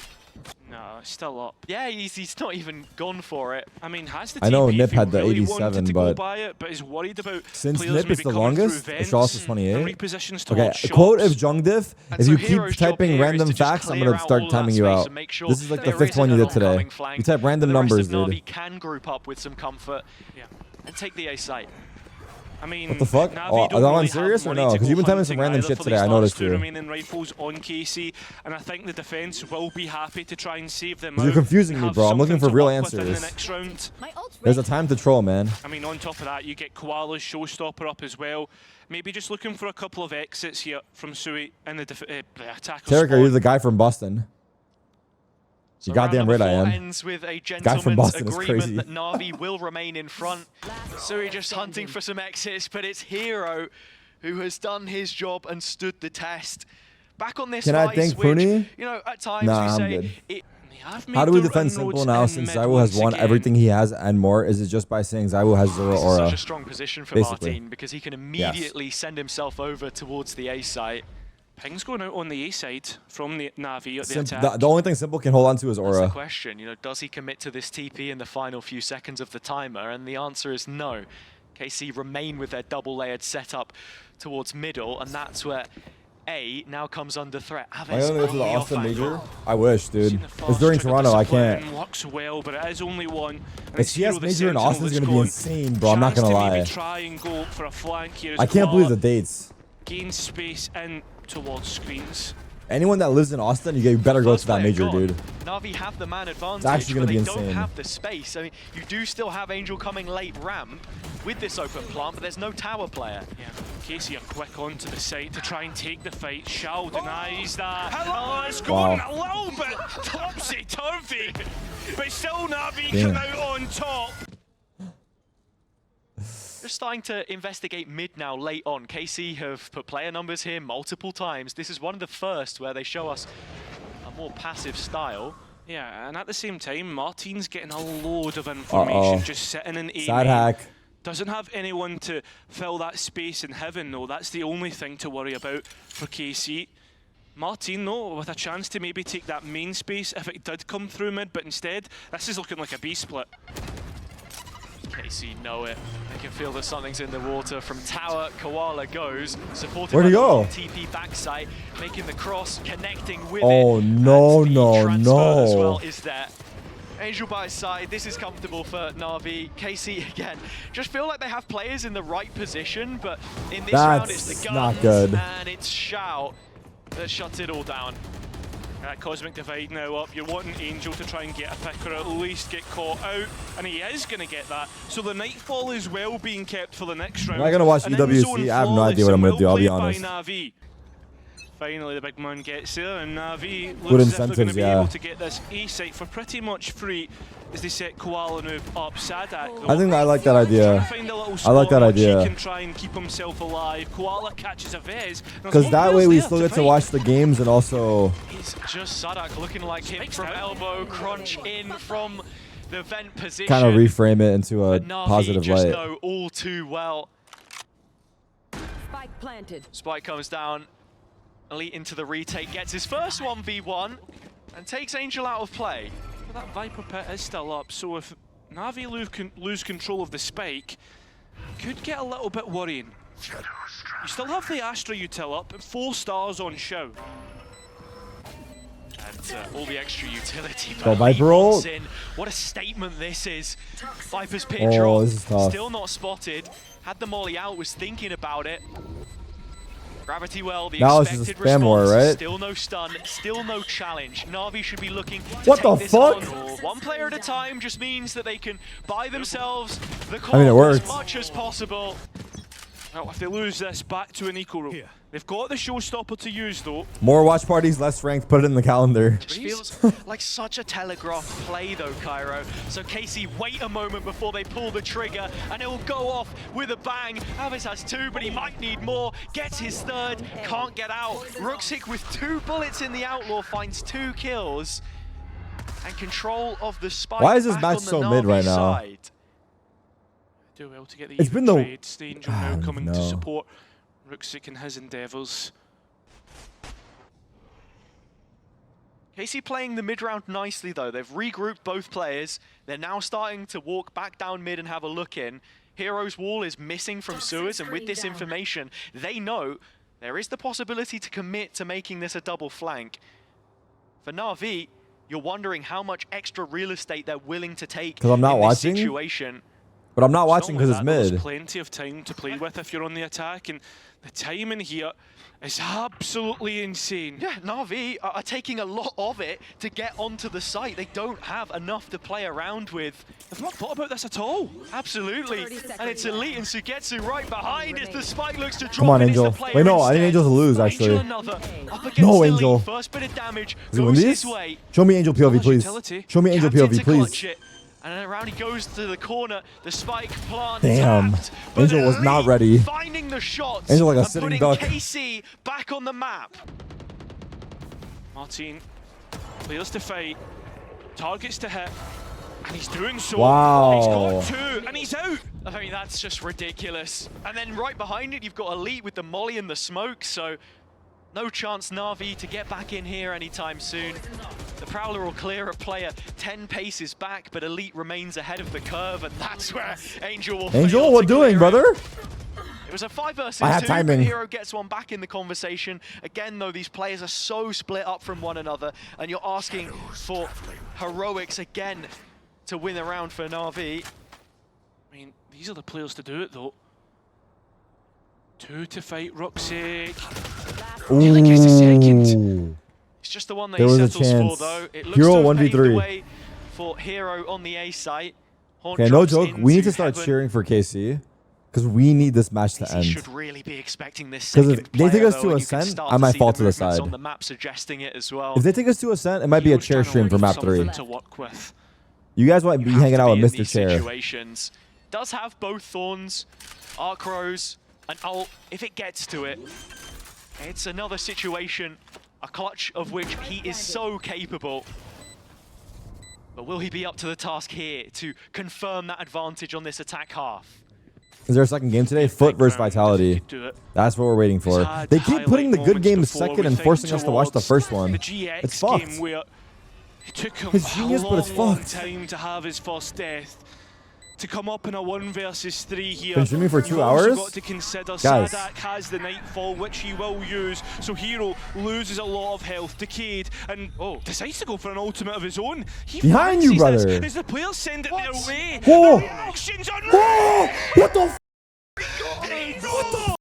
No, it's still up. Yeah, he's not even gone for it. I mean, has the I know TP Nip if he had the really 87, wanted to go but by it, but is worried about since players Nip is maybe the coming through longest, vents Shaw's is and 28. repositions Okay, towards quote shops. if Jungdiff, And if so you keep Hero's job typing here is random to just facts, I'm clear gonna out start all timing that you space out. and make sure This is like the there 5th isn't one you an did today. oncoming flank. You type random The rest numbers, of Na'Vi dude. can group up with some comfort and take the A site. I mean, What the fuck? Navi Oh, don't are that one really serious have or money no? to 'Cause go you've been typing some hunting random either shit for today, these I noticed last two you. remaining rifles on KC, and I think the defense will be happy to try and save them out. You're confusing me, have bro. I'm looking something for to real work with in answers. the next round. There's a time to troll, man. I mean, on top of that, you get Koala's showstopper up as well. Maybe just looking for a couple of exits here from Sui in the attack. Tarik, are you the guy from Boston? You goddamn right I am. Ends with a Guy from gentleman's Boston is agreement crazy. that Na'Vi will remain in front. Sui just hunting for some exits, but it's Hero who has done his job and stood the test. Back on this Can I vice, thank which, Puni? you know, at times Nah, we I'm say good. How do we defend Simple now since Zywoo has won everything he has and more? Is it just by saying Zywoo has zero This is aura? such a strong position for Basically. Martin because he can immediately send himself over towards the A site. Ping's going out on the A side from the Navi at the Sim attack. the only thing Simple can hold on to is That's the aura. question, you know, does he commit to this TP in the final few seconds of the timer? And the answer is no. KC remain with their double-layered setup towards middle, and that's where A now comes under threat. Am I gonna go to the only Austin off Major? angle. I wish, dude. Seen the It's fast during trigger Toronto, I discipline can't. Works well, but it is only one. And The it's Hero, CS the Major in sentinel Austin is that's gonna be gone. insane, bro. I'm not Chance gonna to maybe lie. try and go for a flank here as I can't believe the Koala dates. gains space in towards screens. Anyone that lives in Austin, you better go First to that player major, gone. dude. Na'Vi have the man advantage, actually gonna but be they don't insane. have the space. I mean, you do still have Angel coming late ramp with this open plant, but there's no tower player. Yeah, Casey are quick onto the site to try and take the fight. Shao denies that. Oh, it's going a little bit topsy-turvy, but still Navi Damn. come out on top. They're starting to investigate mid now late on. KC have put player numbers here multiple times. This is one of the first where they show us a more passive style. Yeah, and at the same time, Martin's getting a load of information just sitting in A Side main. hack. Doesn't have anyone to fill that space in heaven, though. That's the only thing to worry about for KC. Martin, though, with a chance to maybe take that main space if it did come through mid, but instead, this is looking like a B split. KC know it. They can feel that something's in the water. From tower, Koala goes, supported Where'd by he the go? TP backside, making the cross, connecting with Oh, it. no, and the no, transfer as no. well is there. Angel by his side, this is comfortable for Na'Vi. KC again, just feel like they have players in the right position, but in this round it's the That's guns, not good. and it's Shao that shuts it all down. That Cosmic Divide now up. You're wanting Angel to try and get a pick or at least get caught out, and he is going to get that. So the Nightfall is well being kept for the next round. Am I gonna watch An EWC? in-zone I have no idea what I'm gonna flawless do, I'll be and well honest. played by Navi. Finally, the big man gets there, and Navi Good looks as if they're going to incentives, be yeah. able to get this A site for pretty much free as they set Koala now up. Sadak, though, I think I like that trying to idea. find a little I like spot that in which idea. He can try and keep himself alive. Koala catches a Vez. Because that way we still get to watch the games and also... It's just Sadak looking like him from elbow, crunch in from the vent position. kind of reframe it into a But Na'Vi positive just light. know all too well. Spike planted. Spike comes down, Elite into the retake, gets his first 1v1, and takes Angel out of play. Well, that Viper pit is still up, so if Navi lose control of the spike, could get a little bit worrying. You still have the Astra util up, 4 stars on Shao. And all the extra utility. Go But Viper Elite ult. wants in. What a statement this is. Viper's pit Oh, drop, this is tough. still not spotted. Had the molly out, was thinking about it. Gravity well, the Now it's just a expected spam war, response. right? Still no stun, still no challenge. Na'Vi should be looking to What the take this fuck? on. One player at a time just means that they can buy themselves the I mean, it call as worked. much as possible. Well, if they lose this, back to an equal room. They've got the showstopper to use, though. More watch parties, less ranked. Put it in the calendar. Just feels like such a telegraphed play though, Cairo. So Casey, wait a moment before they pull the trigger and it will go off with a bang. Avis has 2, but he might need more. Gets his 3rd, can't get out. Rooksik with 2 bullets in the Outlaw finds 2 kills. And control of the spike. Why is this back match on the so mid right Na'Vi now? Do well to get the It's been the- trade. Stanger now coming to no. support Rooksik in his endeavours. Casey playing the mid round nicely though. They've regrouped both players. They're now starting to walk back down mid and have a look in. Hero's wall is missing from sewers, and with this information, they know there is the possibility to commit to making this a double flank. For Na'Vi, you're wondering how much extra real estate they're willing to take 'Cause I'm not in this watching? situation. But I'm not It's watching not because only it's that, mid. There's plenty of time to play with if you're on the attack, and the timing here is absolutely insane. Yeah, Na'Vi are taking a lot of it to get onto the site. They don't have enough to play around with. I've not thought about this at all. Absolutely. And it's Elite and Sugetsu right behind as the spike looks to drop. Come on, It is the Angel. player Wait, no, I instead. need Angel to lose, actually. Angel another. Up against No, Elite. Angel. First bit of damage Is it win goes these? his way. Show me Angel POV, please. utility. Show me Angel Captain POV, to please. clutch it. And then around he goes to the corner. The spike plant Damn. tapped, but Angel was not Elite ready. Finding the shots Angel like a and sitting putting duck. KC back on the map. Martin, players to fight, targets to hit, and he's doing so. Wow. He's got 2, and he's out. I mean, that's just ridiculous. And then right behind it, you've got Elite with the molly and the smoke, so no chance Na'Vi to get back in here anytime soon. The Prowler will clear a player 10 paces back, but Elite remains ahead of the curve, and that's where Angel will fail Angel, to what doing, clear it. brother? It was a 5 versus I have 2, timing. but Hero gets one back in the conversation. Again, though, these players are so split up from one another, and you're asking for heroics again to win a round for Na'Vi. I mean, these are the players to do it, though. 2 to fight Rooksik. Tarik is the second. Ooh. It's just the one that There he was a settles for, chance. though. It looks Hero to have 1v3. paved the way for Hero on the A site. Horn Okay, no drops joke. We need into to start heaven. cheering for KC because we need this match to He end. should really be expecting this 'Cause second if they take player, us though, to and you can Ascent, start I might see fall to the movements side. on the map suggesting it as well. If they take us to Ascent, it might be a Hero's chair trying to stream for look map something 3. to work with. You guys might be You have hanging to out be with in Mr. these Chair. Situations. Does have both Thorns, Arc Rose, and ult. If it gets to it, it's another situation, a clutch of which he is so capable. But will he be up to the task here to confirm that advantage on this attack half? Is there a second game today? Foot versus Background, Vitality. if he could do it. That's what we're waiting for. He's had They keep putting the good highlight games moments before, second and we forcing think, us to watch the towards first one. The GX It's fucked. game where it took him It's genius, a but it's long fucked. time to have his first death. To come up in a 1 versus 3 here. Been streaming for You've 2 also hours? got to consider Guys. Sadak has the Nightfall, which he will use. So Hero loses a lot of health, Decayed, and decides to go for an ultimate of his own. He Behind you, fancies brother. this. As the players send it their way. Whoa. The reaction's unreal. Oh, what the f? Hero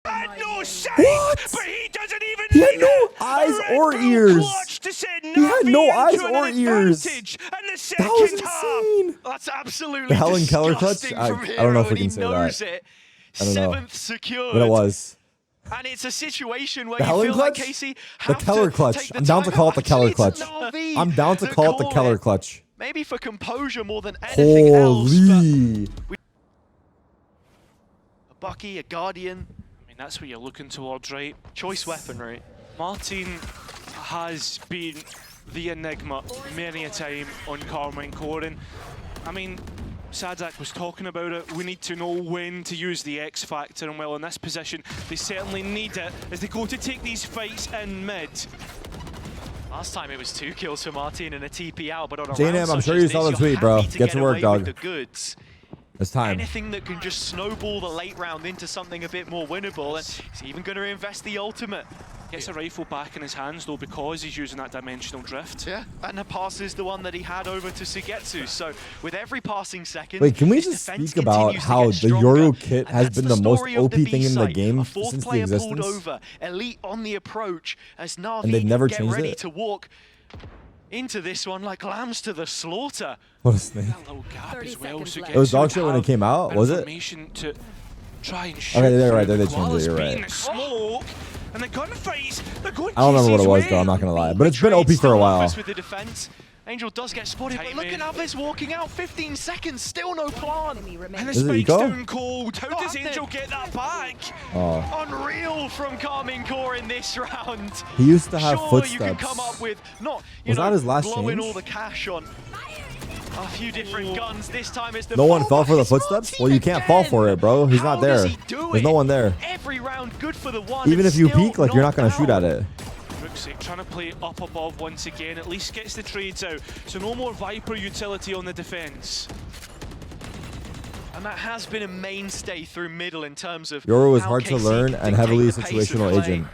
had no sight, What? but he doesn't even He had need no it. eyes A or Red Bull ears. clutch to send He had Navi no into eyes an or ears. advantage in the That was second half. insane. That's absolutely The Helen Keller clutch? disgusting I from don't know if Hero, we can and say he knows that. it. I don't know. 7th secured. But it was. And it's a situation where The you Helen feel like clutch? Casey The have Keller to clutch. take the I'm down to time call out. it the Keller Actually, it's clutch. Na'Vi I'm down to that call it the Keller clutch. Maybe for composure more than anything else. Holy. But a Bucky, a Guardian, I mean, that's what you're looking towards, right? choice weaponry. Martin has been the enigma many a time on Karmine Core, and I mean, Sadak was talking about it. We need to know when to use the X factor, and well, in this position, they certainly need it as they go to take these fights in mid. Last time it was 2 kills for Martin and a TP out, but on a J&M, round I'm such sure as you saw this, the you're tweet, bro. happy to Get to work, away dog. with the goods. It's time. Anything that can just snowball the late round into something a bit more winnable, and he's even going to invest the ultimate. Gets a rifle back in his hands though because he's using that dimensional drift. Yeah, and the pass is the one that he had over to Sugetsu. So with every passing second, wait, can we just speak about how the Yoru kit has been the most OP thing in the game since the existence? Over, Elite on the approach as Navi and they've never get changed ready it? to walk into this one like lambs to the slaughter. What was the name? That little gap as well. So It was dog shit when it came out, was it? To try and shoot okay, they're right. through They the changed it. You're being right. the smoke and the gunfights. They're going I don't remember what it was Casey's though. I'm way. not gonna lie, but it's been OP for a while. With the defense. Angel does get spotted, but look at Abyss walking out. 15 seconds, still no plan. And the Is it spike's Eco? down cold. How does Angel get that back? Oh. Unreal from Karmine Core in this round. He used to have sure, footsteps. you can come up with not, you Was know, that his last blowing change? all the cash on a few different guns. This time it's the No one fell for the footsteps? Well, you can't fall for it, bro. He's not there. There's no one there. Every round good for the one. Even if you peek, like, you're not gonna shoot at it. Trying to play up above once again, at least gets the trades out. So no more Viper utility on the defense. And that has been a mainstay through middle in terms of Yoru is how hard to KC learn can and heavily dictate the pace of situational play. agent.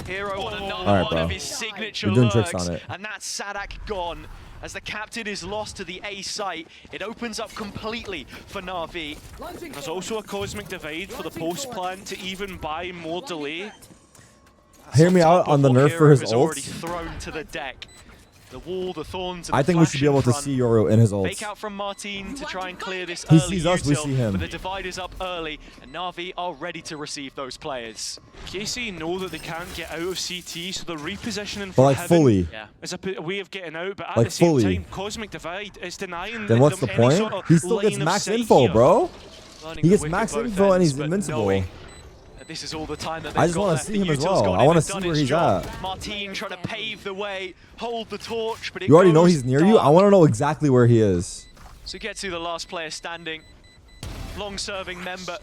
Hero on another Alright, one bro. of his signature You're doing lurks, tricks on it. and that's Sadak gone. As the captain is lost to the A site, it opens up completely for Na'Vi. There's also a cosmic divide for the post plant to even buy more delay. Hear me out on the nerf for his already ults. thrown to the deck. The wall, the thorns, and I the think we should be flash in able to front. see Yoru in his ults. Fake out from Martin to try and clear this He early sees us, we util, see him. But the divide is up early, and Na'Vi are ready to receive those players. KC know that they can't get out of CT, so they're repositioning But for like heaven fully. Yeah. as a way of getting out. But at Like the same fully. time, cosmic divide is denying Then what's the them point? any sort of He still gets line of max sight info, here. bro. Learning He the gets wick max at both info and ends, he's but invincible. knowing that this is all the time that I they've just got wanna left. see The him as util's well. gone I in wanna and see done where its he's job. at. Martin trying to pave the way, hold the torch, but it You already know goes he's near you. dark. I want to know exactly where he is. So get to the last player standing. Long-serving member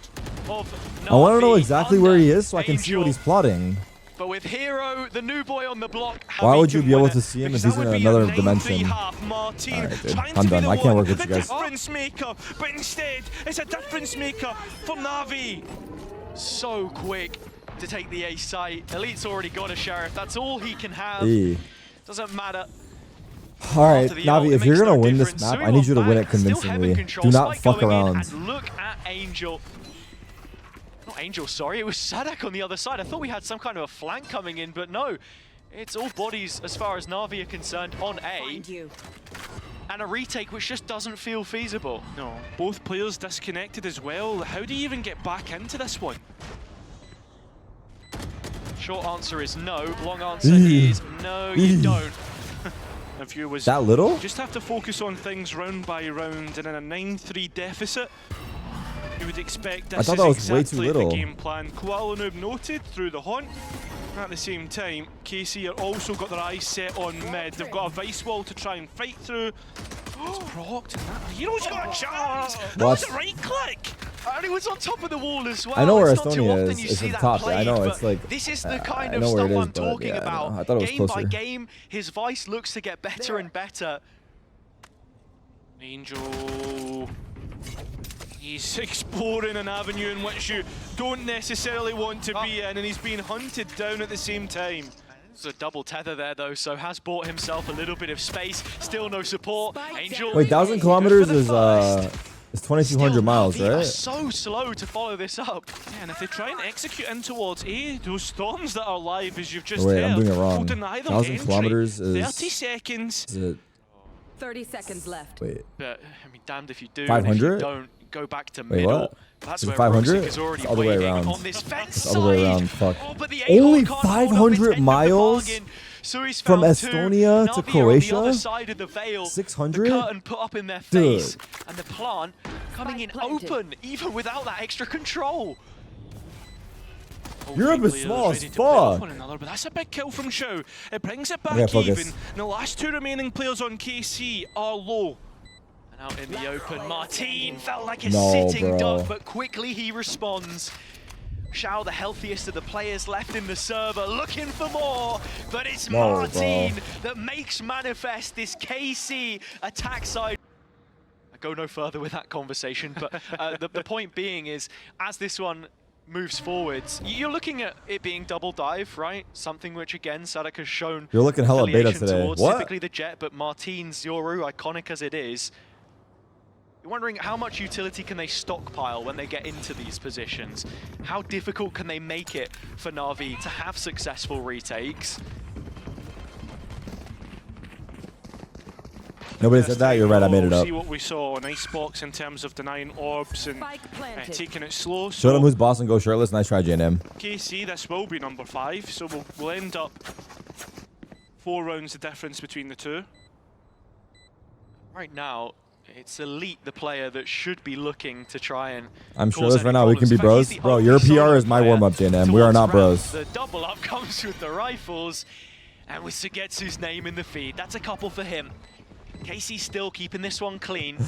of Na'Vi. I want to know exactly where he is so I can see what Angel. he's plotting. But with Hero, the new boy on the block, Why would you can be able win to it. see him Because if he's that in would be another a 9-3 dimension? half. Martin Alright, dude. trying I'm to be done. the I can't one, work with the you guys. difference maker, but instead it's a difference maker for Navi. So quick to take the A site. Elite's already got a Sheriff. That's all he can have. Hey. Doesn't matter. All right, After the ult, Navi, it if you're makes going to no win this difference. map, So I need you to win it back, still heaven convincingly. control, Do not Spike fuck going in, around. And look at Angel. Not Angel, sorry. It was Sadak on the other side. I thought we had some kind of a flank coming in, but no. It's all bodies as far as Na'Vi are concerned on A. And a retake which just doesn't feel feasible. No, both players disconnected as well. How do you even get back into this one? Short answer is no. Long answer is no, you don't. If you was That little? just have to focus on things round by round, and in a 9-3 deficit, you would expect this thought is that was way too exactly little. the game plan. Koala Noob noted through the haunt. At the same time, KC are also got their eyes set on mid. They've got a vice wall to try and fight through. It's procced, and that Hero's got a chance. That was a right click. And he was on top of the wall as well. I know where It's not too Estonia often is. you It's see at the that top. I played, know, but it's like, this is the kind I of know where stuff it is, I'm but talking yeah, I about. know. I thought it was Game by closer. game, his vice looks to get better and better. Angel. He's exploring an avenue in which you don't necessarily want to be in, and he's being hunted down at the same time. There's a double tether there though, so has bought himself a little bit of space. Still no support. Angel. Wait, 1,000 kilometers is 2,200 miles, Na'Vi are right? so slow to follow this up. Yeah, and if they try and execute in towards A, those storms that are live, as you've just Wait, heard, I'm doing it wrong. will deny them 1,000 entry. kilometers is 30 seconds. Is it? 30 seconds left. Wait. But I mean, damned if you do. 500? And if you don't, go back to Wait, middle. what? That's Is it where 500? Ruxic is already It's all the way waiting around. on this fence It's all the way side. around, fuck. Oh, but the Only A-Hawk can't hold up its 500 end of the miles bargain. So he's from found two. Estonia to Na'Vi are on Croatia? the other side of the veil. 600? The curtain put up in their Dude. face, and the plant coming in planted. open, even without that extra control. All Europe three is players small as ready to play off fuck. one another, but that's a big kill from Shao. It brings it back Okay, focus. even. And the last two remaining players on KC are low. And out in the open, Martin felt like a No, sitting bro. duck, but quickly he responds. Shao, the healthiest of the players left in the server, looking for more, but it's No, Martin bro. that makes manifest this KC attack side. I go no further with that conversation, but the point being is, as this one moves forwards, you're looking at it being double dive, right? Something which, again, Tarik has shown You're looking hella beta affiliation today. towards. What? Typically the Jet, but Martine's Yoru, iconic as it is. You're wondering how much utility can they stockpile when they get into these positions? How difficult can they make it for NAVI to have successful retakes? Nobody said that. You're right. I made it up. See what we saw on Icebox in terms of denying orbs and taking it slow. Show them who's boss and go shirtless. Nice try, JNM. KC, this will be number 5, so we'll end up 4 rounds the difference between the two. Right now, it's Elite, the player that should be looking to try and I'm cause shirtless right any now. We can be problems. bros. In fact, Bro, he's the your only PR solo is my player warm-up, JNM. We are towards not ramp. bros. The double up comes with the rifles, and with Sugetsu's name in the feed, that's a couple for him. Casey still keeping this one clean. Time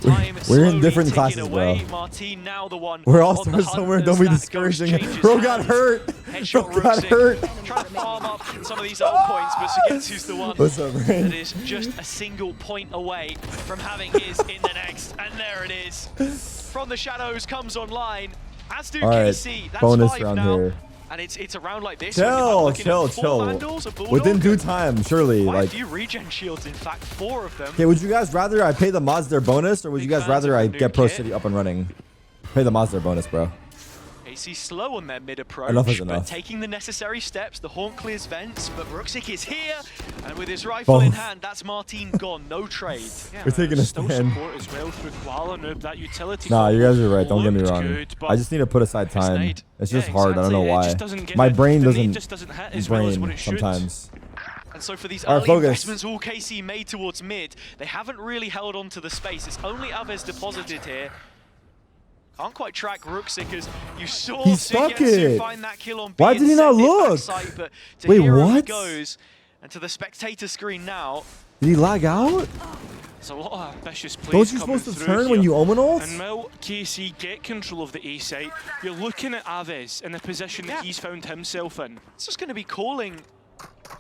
We're in slowly different ticking classes, away. bro. Martine now the one. We're all on the stars hunt somewhere. as Don't be that ghost discouraging. changes Bro got hands. hurt. Headshot Bro got Ruxic, hurt. trying to farm up some of these other points, but Sugetsu's the one What's up, man? that is just a single point away from having his in the next. And there it is. From the shadows comes online. As do All right, KC. That's bonus 5 round now. here. And it's a round like this. when you're Chill, looking chill, at 4 chill. Vandals, a Bulldog, Within due time, surely. quite a Like, few regen shields, in fact, 4 of them. okay, would you guys rather I pay the mods their bonus, or would you Big guys fans rather of I the new get Pro kit. City up and running? Pay the mods their bonus, bro. AC slow on their mid-approach, Enough is but enough. taking the necessary steps. The Haunt clears vents, but Ruxic is here, and with his rifle in Both. hand, that's Martine gone. No trade. Yeah, We're taking a still stand. support as well through Koala Noob, that utility. Nah, you guys are right. Don't get me looked wrong. good, but I just need to put aside time. nade. It's yeah, just hard. I don't know exactly. It why. just doesn't get My brain the nade doesn't just doesn't hit as well as what brain it should. sometimes. And so for these All right, early focus. investments all KC made towards mid, they haven't really held on to the space. It's only Aves deposited here. Can't quite track Ruxic as you saw He stuck Sugetsu it. find that kill on B. Why and did he not send it look? backside, but to Wait, Hero he what? goes. And to the spectator screen now. Did he lag out? There's a lot of ambitious plays Don't you coming supposed to through turn when here. you omen ult? And will KC get control of the A site, you're looking at Aves in the position that he's found himself in. It's just going to be calling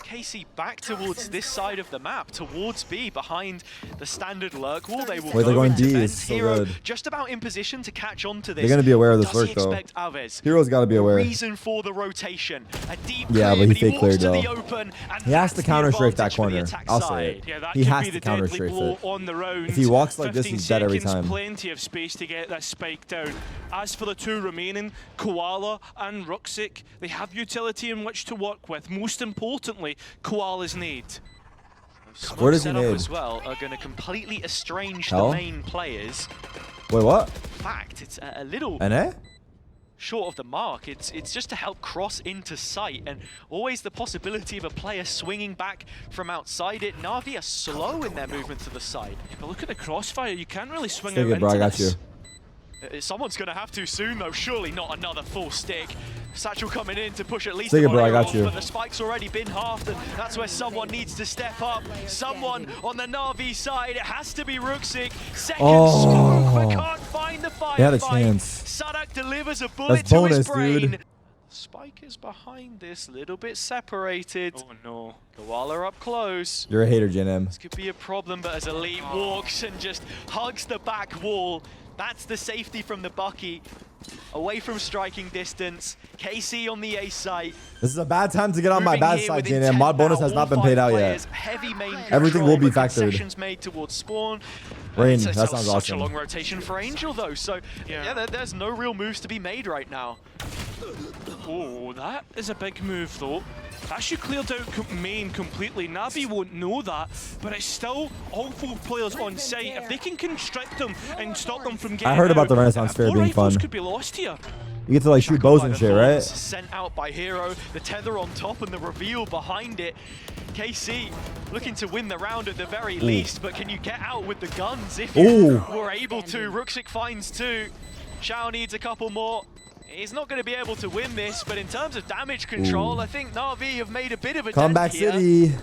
KC back towards this side of the map, towards B, behind the standard lurk wall. They will Wait, they're go going into D, vent. it's so Hero good. just about in position to catch on to this. They're gonna be aware of this Does he lurk, though. expect Aves? Hero's got to be aware. Reason for the rotation. A deep Yeah, clear, but he fake walks cleared, to the though. open, and He has that's to the counter strafe that advantage for the corner. attack I'll say side. it. Yeah, that He could has be to the deadly counter-strafe blow it. on the round. If he walks like this, 15 he's dead every seconds, time. Plenty of space to get that spike down. As for the 2 remaining, Koala and Ruxic, they have utility in which to work with. Most importantly, Koala's nade. Where does he Setup nade? as well are going to completely estrange Hell? the main players. Wait, what? In fact, it's a little NA? short of the mark. It's just to help cross into sight, and always the possibility of a player swinging back from outside it. NAVI are slow in their movement to the side. Yeah, but look at the crossfire. You can't really swing Take out it, bro. I into got you. this. Someone's going to have to soon, though. Surely not another full stick. Satchel coming in to push at least Take it, the bro, I player got off, you. but the spike's already been halved, and that's where someone needs to step up. Someone on the Na'Vi side. It has to be Ruxic. Second smoke, but can't find the firefight. He had a chance. Sadak delivers a bullet That's to his bonus, brain. dude. Spike is behind this, little bit separated. Oh no. Koala up close. You're a hater, JNM. This could be a problem, but as Elite walks and just hugs the back wall, that's the safety from the Bucky. Away from striking distance. KC on the A site. This is a bad time to get on my Moving bad here side, with JNM. intent Mod bonus now, has not all been paid 5 out players, yet. Heavy main Everything control, will be but factored. concessions made towards spawn. Rain, It's that sounds such awesome. a long rotation for Angel, though. So yeah, there's no real moves to be made right now. Oh, that is a big move though. That should cleared out main completely. Navi won't know that, but it's still all 4 players on site. If they can constrict them and stop them from getting I heard about out, the Renaissance Fair 4 being rifles fun. could be lost here. You get to like shoot bows and shit, right? Sent out by Hero, the tether on top and the reveal behind it. KC looking to win the round at the very least, but can you get out with the guns if you were able to? Ruxic finds 2. Shao needs a couple more. He's not going to be able to win this, but in terms of damage control, I think Na'Vi have made a bit of a Comeback dent here. City.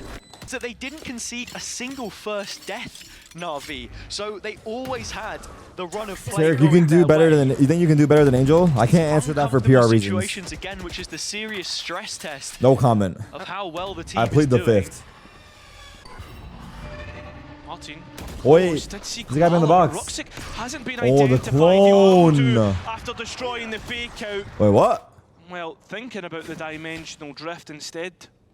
So they didn't concede a single first death, Na'Vi. So they always had the run of play. Tarik, you can going do their better way. than. You think you can do better than Angel? I can't answer that for PR Uncomfortable reasons. situations again, which is the serious stress test No comment. of how well the team I plead the is doing. 5th. Martin. Wait, Did see there's a guy behind the Koala. box. Ruxic hasn't been Oh, the identified. The other two, clone. after after destroying the fake out. Wait, what? Well, thinking about the dimensional drift instead,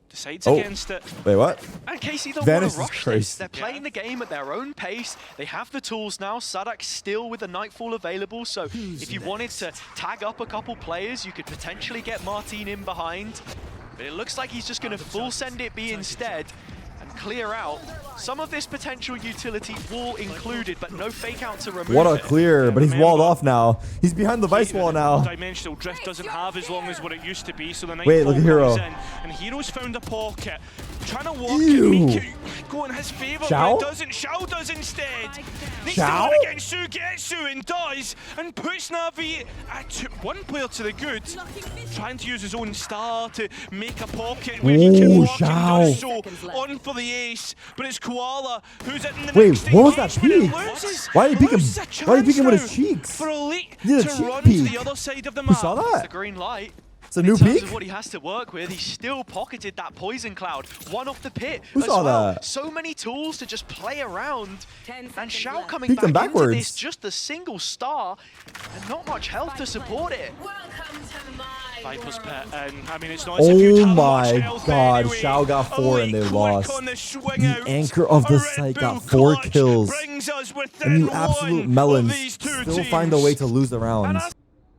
decides against it. Wait, what? And Casey don't Vanish want to is rush this. crazy. They're playing the game at their own pace. They have the tools now. Sadak still with the Nightfall available, so if you wanted to tag up a couple players, you could potentially get Martin in behind. But it looks like he's just going to full send it B instead and clear out some of this potential utility, wall included, but no fake out to remove What a it. clear, but he's walled off now. He's behind the vice wall now. Dimensional drift doesn't have as long as what it used to be, so the Wait, look at Hero. And Hero's found a pocket, trying to walk Ew. it, make it go in his favour, Xiao? but it doesn't. Xiao does instead. Needs Xiao? to go against Sugetsu and does, and puts Navi at one player to the good, trying to use his own star to make a pocket where he can Ooh, walk and does Xiao. so on for the ace, but it's Koala who's in the Wait, next what was that engagement peek? and loses. Why did he peek him? Loses a Why did he peek him with chance his now cheeks? For Elite He did a to cheek run to peek. the other side of the You map. saw The that? green light. It's a new In terms peak? of what he has to work with, he still pocketed that poison cloud. One off the pit Who as saw well. that? So many tools to just play around. 10 And seconds Xiao left. coming Peeked back him into backwards. this, just a single star and not much health to support it. Viper's Pit, and I mean, it's not as if you'd Oh have my much health god, anyway. Xiao got 4 and they Elite lost. quick on the swing The out. anchor of the A site Red got Bull 4 clutch kills. brings us And within you one absolute of melons these two still teams. find a way to lose the rounds.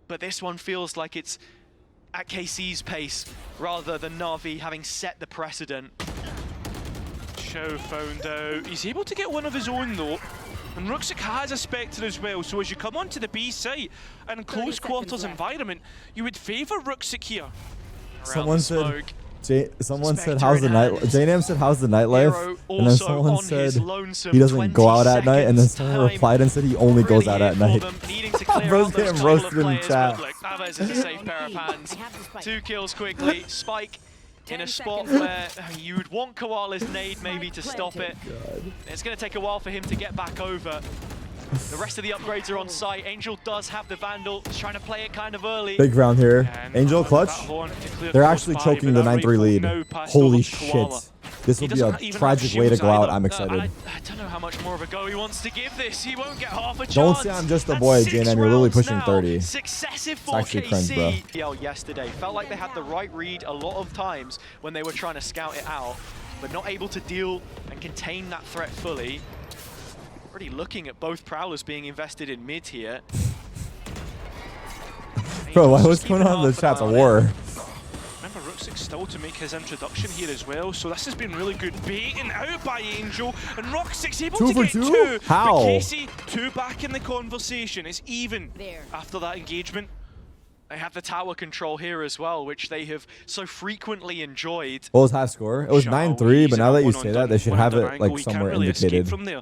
But this one feels like it's at KC's pace rather than Na'Vi having set the precedent. Xiao found out. He's able to get one of his own though. And Ruxic has a Spectre as well, so as you come onto the B site and close quarters environment, you would favour Ruxic here. Around Someone the said, smoke. someone said, Spectre how's the in night? hand. JNAM said, how's the nightlife? Hero And then also someone on his said lonesome he doesn't go out at 20 night. And then seconds someone time. replied and said he only goes out Really at here night. for them, needing to clear Bro's out those getting couple roasted of in the players, chat. but look, Navas is a safe pair of hands. 2 kills quickly. Spike in a 10 spot seconds where you'd want Koala's nade maybe to stop it. It's going to take a while for him to get back over. The rest of the upgrades are on site. Angel does have the Vandal. He's trying to play it kind of early. Big round here. And Angel clutch. that horn to clear They're close actually by, choking but the that 9-3 rifle lead. now passed Holy over to Koala. shit. This He will be a doesn't even have tragic way to shields go out. either. I'm I excited. don't know how much more of a go he wants to give this. He won't get half a chance. Don't say I'm just a boy, That's 6 JNM. You're literally rounds pushing now. 30. Successive for actually KC. cringe, bro. PL yesterday felt like they had the right read a lot of times when they were trying to scout it out, but not able to deal and contain that threat fully. Already looking at both Prowlers being invested in mid here. Bro, Just what's keeping going on in the half an chat's eye a on it. war? Remember, Ruxic still to make his introduction here as well, so this has been really good baiting out by Angel, and Ruxic's able 2 to for get 2? 2. How? But Casey, 2 back in the conversation. It's even There. after that engagement. They have the tower control here as well, which they have so frequently enjoyed. What was high score? It was Xiao, 9-3, he's but in now a that you one-on-one say that, they should have it angle. like He can't somewhere really escape indicated. from there.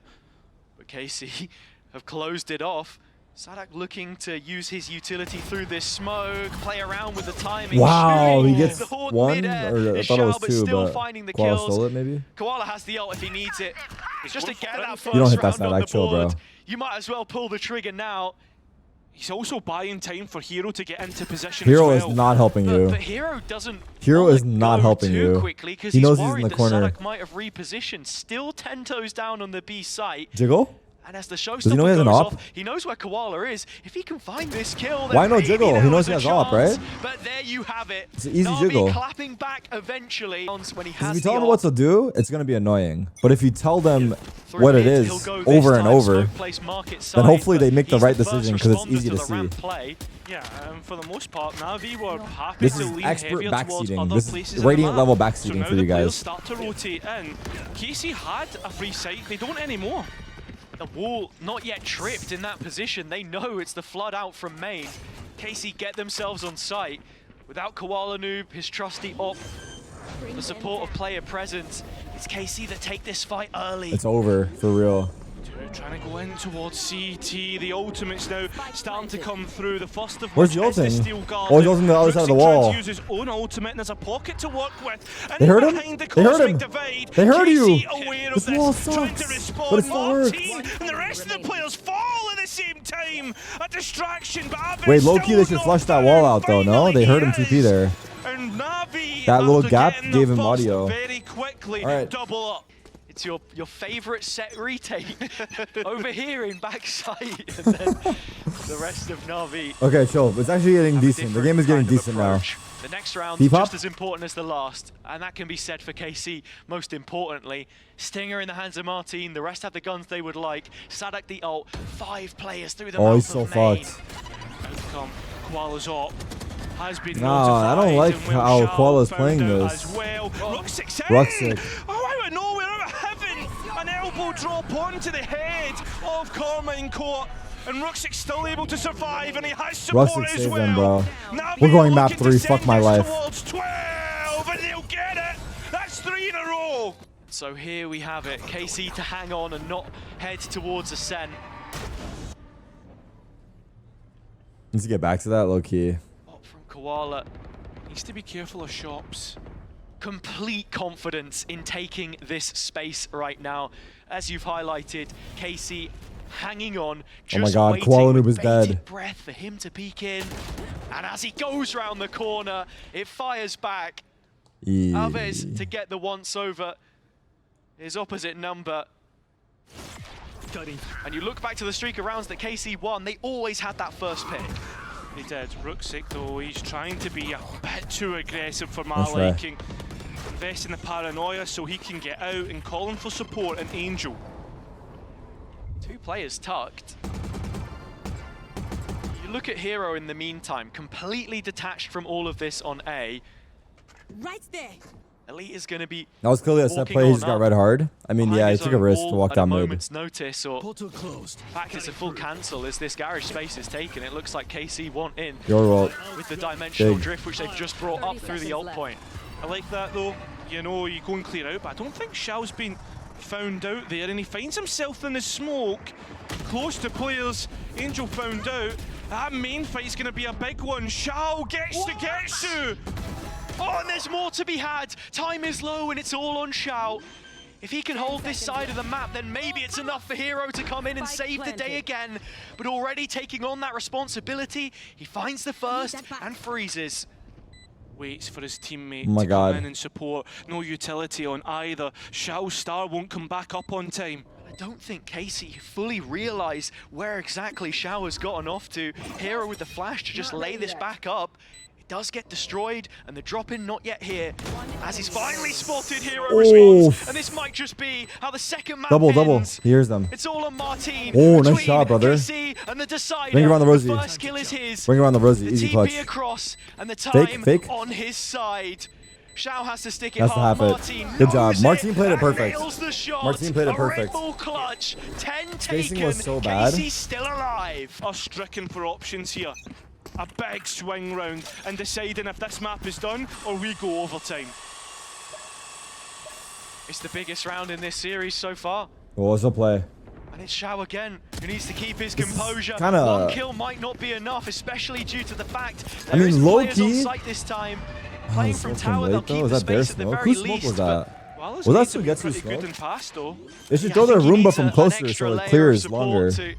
But KC have closed it off. Sadak looking to use his utility through this smoke, play around with the timing. Wow, shooting he gets the horn 1? mid-air. Or I It's thought it was Xiao, but 2, still but finding the Koala kills. stole it maybe? Koala has the ult if he needs it. It's just to get that first You don't hit that round side, on like, the chill, bro. board. You might as well pull the trigger now. He's also buying time for Hero to get into position Hero as is well. not helping But you. Hero doesn't. Hero wanna is not go helping too you. quickly 'cause He knows he's in worried the that corner. Sadak might have repositioned. Still 10 toes down on the B site. Jiggle? And as the he know showstopper he has an goes op? off, he knows where Koala is. If he can find this kill, then Why no maybe jiggle? He there knows was he a has op, chance. right? But there you have it. It's an easy Na'Vi jiggle. clapping back eventually when he If has you the tell them op. what to do, it's going to be annoying. But if you tell them Through what it mid, he'll is go this over and time, over, smoke place market then side, hopefully but they make the he's right first decision because it's responder easy to the see. ramp play. Yeah, for the most part, Navi were happy This to is lean expert heavier towards backseating. other This is places in the radiant map. level So backseating now for the you players guys. start to rotate in. Casey had a free site, they don't anymore. The wall not yet tripped in that position. They know it's the flood out from main. KC get themselves on site. Without Koala Noob, his trusty op, the support of player presence, it's KC that take this fight early. It's over, for real. Trying to go in towards CT. The ultimate's now starting to come through. The first of Where's which the is ulting? Steel Guard. Oh, he's ulting the other side of the Ruxic trying wall. to use his own ultimate, and there's a pocket to work with. And They heard him? behind the They heard cosmic him. divide, They heard you. KC aware This of wall this, trying to sucks, respond. but it still works. Martin and the rest of the players fall at the same time. A distraction, but Avid Wait, low-key, still they should not flush that down. wall out, though, no? Finally They heard him he TP is. there. And Navi, That little after gap getting gave the him first audio. very quickly, All right. double up. It's your favorite set retake over here in backside, and then the rest of Navi. Okay, chill. It's actually getting decent. The game is getting decent now. The next round Keep just up. as important as the last, and that can be said for KC. Most importantly, Stinger in the hands of Martin. The rest have the guns they would like. Sadak the ult. 5 players through the mouth He's so of main. fucked. Outcome. Koala's up. Has been Nah, I don't like how Koala's playing this. Well. Ruxik's in. Ruxic. Oh, out of nowhere, out of heaven. An elbow drop onto the head of Karmine Corp. And Ruxik's still able to survive, and he has support Ruxic as saved well. them, bro. Now We're going map looking to 3. send Fuck my this life. towards 12, and they'll get it. That's 3 in a row. So here we have it. KC to hang on and not head towards Ascent. Needs to get back to that low key. Up from Koala. Needs to be careful of shops. Complete confidence in taking this space right now. As you've highlighted, KC hanging on, just Oh my god, waiting Koala with Noob is bated dead. breath for him to peek in. And as he goes round the corner, it fires back. Alves to get the once over. His opposite number. And you look back to the streak of rounds that KC won, they always had that first pick. He did. Ruxic, though, he's trying to be a bit too aggressive for my That's right. liking. Invest in the paranoia so he can get out and calling for support and Angel. 2 players tucked. You look at Hero in the meantime, completely detached from all of this on A. Right there. Elite is going to be That was clearly a set walking play. He on just got up red hard. I mean, behind yeah, he his took a own risk to wall walk at down a mid. moment's notice, or in fact it's a full cancel as this garage space is taken. It looks like KC want in Your ult. with the dimensional Big. drift which they've just brought up 30 through the ult seconds point. I like that, though. You know, you go and clear out, but I don't think Shao's been found out there, and he finds himself in the smoke, close to players. Angel found out. That main fight's going to be a big one. Shao gets to Getsu. Oh, and there's more to be had. Time is low and it's all on Shao. If he can hold this side of the map, then maybe it's enough for Hero to come in and save the day again. But already taking on that responsibility, he finds the first and freezes. Waits for his teammate Oh my to God. come in and support. No utility on either. Shao's star won't come back up on time. I don't think KC fully realised where exactly Shao has gotten off to. Hero with the flash to just lay this back up. It does get destroyed, and the drop-in not yet here. As he's finally spotted, Hero responds, and this might just be how the second map Double. ends. He hears them. It's all on Martin. Oh, nice between shot, brother. KC and the Decider. Bring around the Rosie. first kill is his. Bring around the Rosie. The Easy TP clutch. across, and the time Fake. on his side. Shao has to stick it Has to hard. have it. Martin Good job. knows Martin played it and perfect. nails the shot. Martin played it A perfect. Red Bull clutch. 10 Spacing taken. was so bad. KC's still alive. Are stricken for options here. A big swing round and deciding if this map is done or we go overtime. It's the biggest round in this series so far. Well, what's the play? And it's Shao again, who needs to keep his composure. kinda- One kill might not be enough, especially due to the fact I mean, isn't low players on key- site this time. Playing from Smoke tower, they'll late, though? keep Was the that their space at the smoke? very Whose smoke least. was but that? Well, Was that made still it gets pretty through good smoke? and fast though. They should Yeah, throw I their think he Roomba needs from an closer extra so it layer of clears support longer. to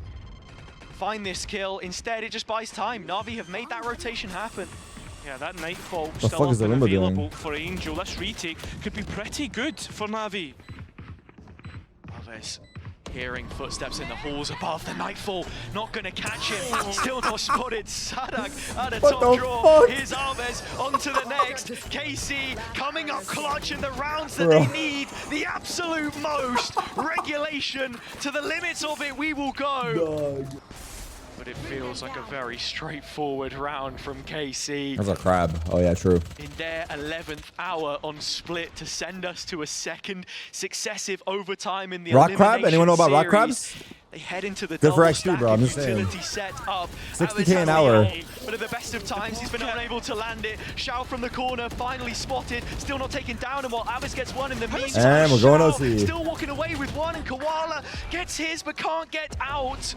find this kill. Instead, it just buys time. Navi have made that rotation happen. Yeah, that Nightfall The still fuck up is the and Roomba doing? available for Angel. This retake could be pretty good for Navi. Alves hearing footsteps in the halls above. The Nightfall not going to catch him. Still not spotted. Sadak at a What top the draw. fuck? Here's Alves onto the next. KC coming up clutch in the rounds that Bro. they need. The absolute most. Regulation to the limits of it. We will go. But it feels like a very straightforward round from KC. That's a crab. Oh, yeah, true. In their 11th hour on Split to send us to a second successive overtime in the Rock crab? elimination Anyone know about rock series. crabs? They head into the Good for double XP, stack bro, I'm of just saying. utility set up. 60K an hour. But at the best of times, he's been unable to land it. Shao from the corner, finally spotted, still not taken down, and while Abbas gets one in the meantime, And we're going Shao OT. still walking away with one, and Koala gets his but can't get out.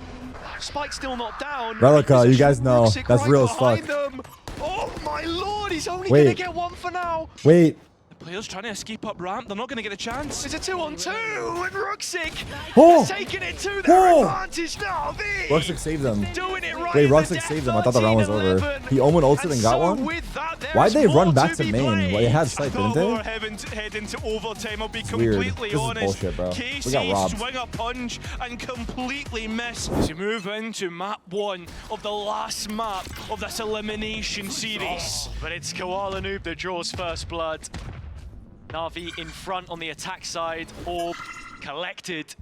Spike still not down. Relica, you guys know. Ruxic That's right real as behind fuck. them. Oh my lord, he's only Wait. gonna get one for now. Wait. The Players trying to escape up ramp, they're not going to get a chance. It's a 2-on-2, and Ruxic Oh! has taken it to their Oh! advantage. NAVI Ruxic saved them. doing it right. Wait, in the Ruxic death, saved them. I thought the round was over. 13-11. He Omen ulted and got so one? with that, there Why'd is they run more back to be main? played. Well, they had sight, didn't they? We're heading to overtime, I'll be Weird. completely This is honest. bullshit, bro. We got KC robbed. swing a punch and completely miss. As we move into map 1 of the last map of this elimination series. But it's Koala Noob that draws first blood. NAVI in front on the attack side, orb collected.